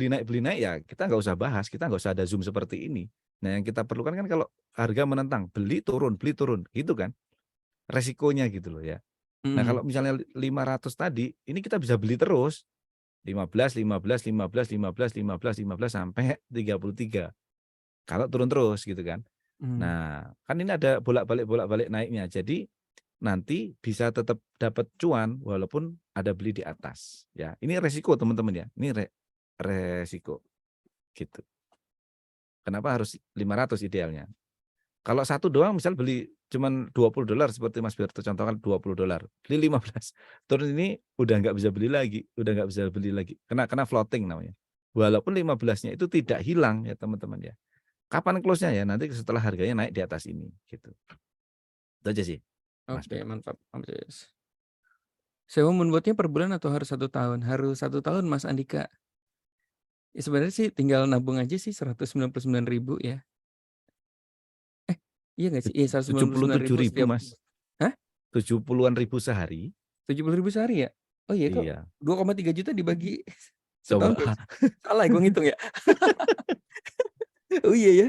B: ya kita nggak usah bahas, kita nggak usah ada zoom seperti ini. Nah yang kita perlukan kan kalau harga menentang, beli turun, gitu kan. Resikonya gitu loh ya. Nah
A: Mhm.
B: kalau misalnya 500 tadi, ini kita bisa beli terus. 15, 15, 15, 15, 15, 15 sampai 33. Kalau turun terus gitu kan.
A: Mmm.
B: Nah, kan ini ada bolak-balik naiknya. Jadi nanti bisa tetap dapat cuan walaupun ada beli di atas. Ya, ini resiko teman-teman ya. Ini resiko gitu. Kenapa harus 500 idealnya? Kalau satu doang misal beli cuman $20 seperti Mas Berto contohkan $20, beli 15. Turun ini udah nggak bisa beli lagi, Kena floating namanya. Walaupun 15-nya itu tidak hilang ya teman-teman ya. Kapan close-nya ya? Nanti setelah harganya naik di atas ini, gitu. Itu aja sih, Mas
A: Oke,
B: Bro.
A: mantap. Sewa moonboard-nya per bulan atau harus 1 tahun? Harus 1 tahun Mas Andika. Ya sebenarnya sih tinggal nabung aja sih 199.000 ya. Iya nggak sih? Iya seratus sembilan
B: tujuh
A: puluh
B: puluh
A: sembilan
B: tujuh
A: ribu
B: ribu
A: setiap
B: Mas.
A: hah?
B: 70-an ribu sehari.
A: 70.000 sehari ya? Oh iya kok
B: Iya,
A: 2,3 juta dibagi setahun
B: coba.
A: salah ya gua ngitung ya? Oh iya ya?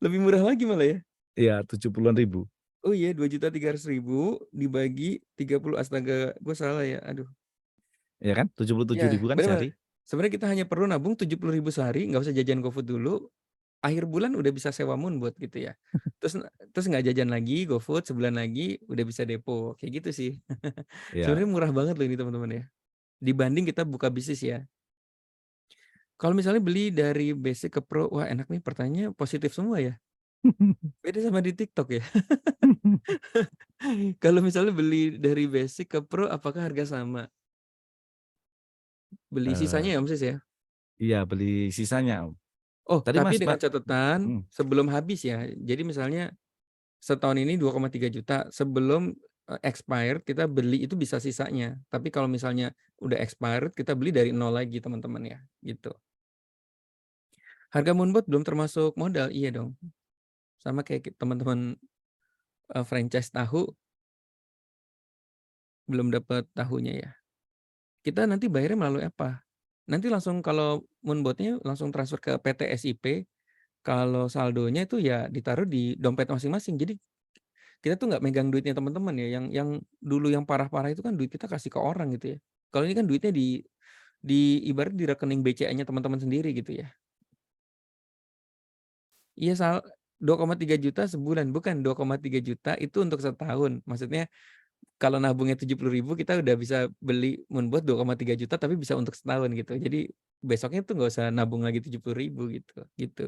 A: Lebih murah lagi malah ya?
B: Iya, 70-an ribu.
A: Oh iya 2.300.000 dibagi 30, astaga gua salah ya, aduh.
B: Ya kan? 77.000
A: Iya,
B: kan
A: bener.
B: sehari.
A: Sebenarnya kita hanya perlu nabung 70.000 sehari, nggak usah jajan GoFood dulu, akhir bulan udah bisa sewa moonboat gitu ya. Terus terus nggak jajan lagi GoFood, sebulan lagi udah bisa depo, kayak gitu sih.
B: Iya.
A: Sebenarnya murah banget loh ini teman-teman ya, dibanding kita buka bisnis ya. Kalau misalnya beli dari basic ke pro, wah enak nih pertanyaannya positif semua ya. Beda sama di TikTok ya. Kalau misalnya beli dari basic ke pro apakah harga sama? Beli
B: Eee,
A: sisanya ya Om Sis ya?
B: iya beli sisanya.
A: Oh
B: Tadi
A: tapi
B: Mas
A: dengan catatan
B: mhm,
A: sebelum habis ya. Jadi misalnya setahun ini 2,3 juta sebelum, expired kita beli itu bisa sisanya. Tapi kalau misalnya udah expired kita beli dari nol lagi teman-teman ya, gitu. Harga moonboat belum termasuk modal, iya dong. Sama kayak teman-teman, franchise tahu belum dapat tahunya ya. Kita nanti bayarnya melalui apa? Nanti langsung kalau moonboat-nya langsung transfer ke PT SIP, kalau saldonya itu ya ditaruh di dompet masing-masing. Jadi kita tuh nggak megang duitnya teman-teman ya, yang dulu yang parah-parah itu kan duit kita kasih ke orang gitu ya. Kalau ini kan duitnya di ibarat di rekening BCA-nya teman-teman sendiri gitu ya. Iya 2,3 juta sebulan, bukan 2,3 juta itu untuk setahun. Maksudnya kalau nabungnya 70.000 kita udah bisa beli moonboat 2,3 juta tapi bisa untuk setahun gitu. Jadi besoknya tuh nggak usah nabung lagi 70.000 gitu, gitu.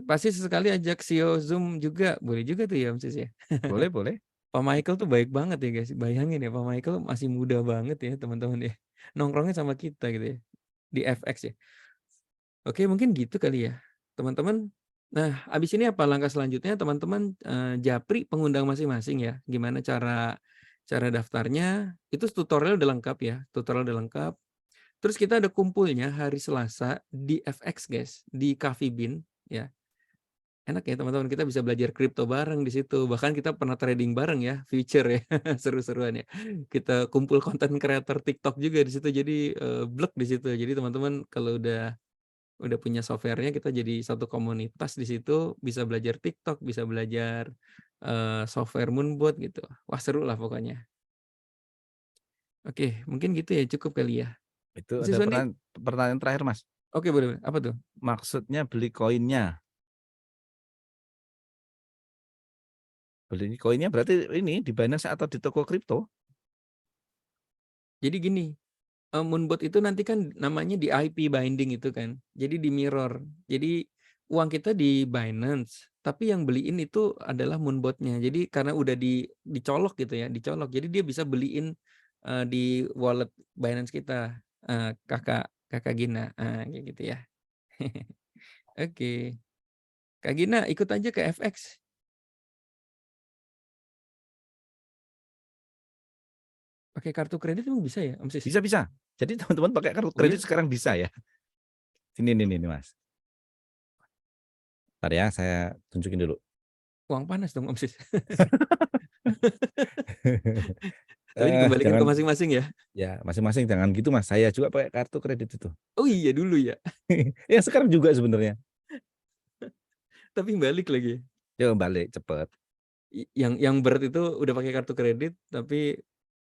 A: Pasti sesekali ajak CEO Zoom juga, boleh juga tuh ya Om Sis ya.
B: boleh boleh.
A: Pak Michael tuh baik banget ya guys, bayangin ya Pak Michael masih muda banget ya teman-teman ya, nongkrongnya sama kita gitu ya, di FX ya. Oke mungkin gitu kali ya, teman-teman. Nah abis ini apa langkah selanjutnya teman-teman, japri pengundang masing-masing ya, gimana cara cara daftarnya, itu tutorial udah lengkap ya, tutorial udah lengkap. Terus kita ada kumpulnya hari Selasa di FX guys, di Coffee Bean ya. Enak ya teman-teman, kita bisa belajar kripto bareng di situ, bahkan kita pernah trading bareng ya, future ya, seru-seruan ya. Kita kumpul konten kreator TikTok juga di situ, jadi, blek di situ. Jadi teman-teman kalau udah punya software-nya, kita jadi satu komunitas di situ, bisa belajar TikTok, bisa belajar, software Moonbot gitu. Wah seru lah pokoknya. Oke, mungkin gitu ya, cukup kali ya.
B: Itu
A: Mas
B: ada
A: Iswandi
B: pertanyaan terakhir Mas.
A: Oke, boleh boleh. Apa tuh?
B: Maksudnya beli koinnya. Beli koinnya berarti ini di Binance atau di toko kripto?
A: Jadi gini, Moonbot itu nanti kan namanya di IP binding itu kan, jadi di mirror. Jadi uang kita di Binance, tapi yang beliin itu adalah Moonbot-nya. Jadi karena udah dicolok gitu ya, dicolok. Jadi dia bisa beliin di wallet Binance kita, Kakak Gina, kayak gitu ya. Oke. Kak Gina ikut aja ke FX. Pakai kartu kredit emang bisa ya, Om Sis?
B: Bisa bisa. Jadi teman-teman pakai kartu
A: Oh iya?
B: kredit sekarang bisa ya. Sini nih Mas. Bentar ya, saya tunjukin dulu.
A: Uang panas dong, Om Sis. Tapi dikembalikan ke
B: Jangan
A: masing-masing ya?
B: ya masing-masing jangan gitu Mas. Saya juga pakai kartu kredit itu.
A: Oh iya dulu ya?
B: Ya sekarang juga sebenarnya.
A: Tapi balik lagi.
B: Ya balik cepet.
A: Yang berat itu udah pakai kartu kredit tapi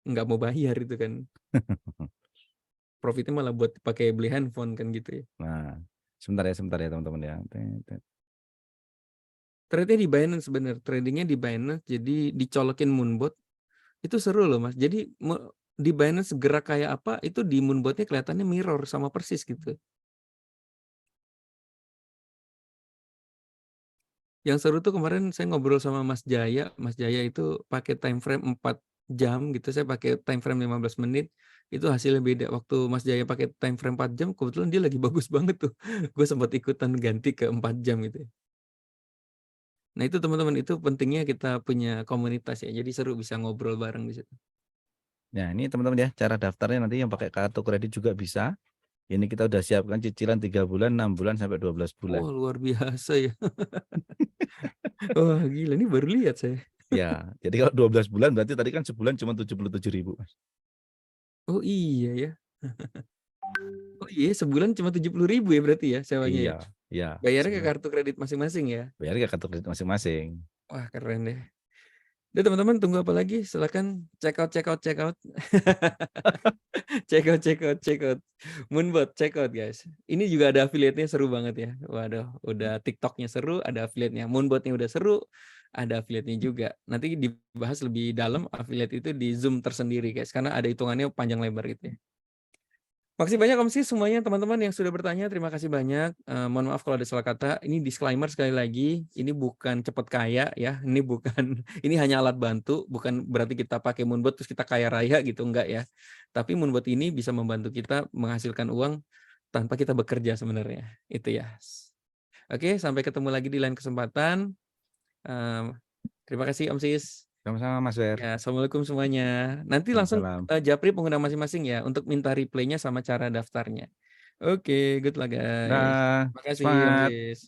A: nggak mau bayar itu kan. Profitnya malah buat pakai beli handphone kan gitu ya.
B: Nah, sebentar ya teman-teman ya.
A: Trade-nya di Binance bener, tradingnya di Binance jadi dicolokin Moonbot. Itu seru loh Mas. Jadi di Binance gerak kayak apa itu di Moonbot-nya kelihatannya mirror sama persis gitu. Yang seru tuh kemarin saya ngobrol sama Mas Jaya. Mas Jaya itu pakai time frame 4 jam gitu. Saya pakai time frame 15 menit. Itu hasilnya beda. Waktu Mas Jaya pakai time frame 4 jam, kebetulan dia lagi bagus banget tuh. Gue sempat ikutan ganti ke 4 jam gitu ya. Nah itu teman-teman, itu pentingnya kita punya komunitas ya. Jadi seru bisa ngobrol bareng di situ.
B: Nah, ini teman-teman ya, cara daftarnya nanti yang pakai kartu kredit juga bisa. Ini kita udah siapkan cicilan 3 bulan, 6 bulan, sampai 12 bulan.
A: Wah luar biasa ya. Wah gila, ini baru lihat saya.
B: Ya, jadi kalau 12 bulan berarti tadi kan sebulan cuma 77.000 Mas.
A: Oh iya ya. Oh iya, sebulan cuma 70.000 ya berarti ya sewanya ya.
B: Iya, iya.
A: Bayarnya ke
B: Sebulan.
A: kartu kredit masing-masing ya.
B: Bayar ke kartu kredit masing-masing.
A: Wah keren deh. Udah teman-teman, tunggu apa lagi? Silakan check out. Check out. Check out. Moonbot, check out guys. Ini juga ada affiliate-nya seru banget ya. Waduh, udah TikTok-nya seru, ada affiliate-nya. Moonbot-nya udah seru, ada affiliate-nya juga. Nanti dibahas lebih dalam affiliate itu di Zoom tersendiri guys, karena ada hitungannya panjang lebar gitu ya. Makasih banyak Om Sis semuanya teman-teman yang sudah bertanya. Terima kasih banyak. Mohon maaf kalau ada salah kata. Ini disclaimer sekali lagi. Ini bukan cepet kaya ya. Ini bukan. Ini hanya alat bantu. Bukan berarti kita pakai Moonbot terus kita kaya raya gitu, enggak ya. Tapi Moonbot ini bisa membantu kita menghasilkan uang tanpa kita bekerja sebenarnya. Itu ya. Oke, sampai ketemu lagi di lain kesempatan. Terima kasih Om Sis.
B: Sama-sama Mas Wer.
A: Ya, assalamualaikum semuanya. Nanti langsung
B: Salam.
A: japri pengguna masing-masing ya untuk minta replaynya sama cara daftarnya. Oke, good luck guys.
B: Dah,
A: Terima kasih Om
B: semangat.
A: Sis.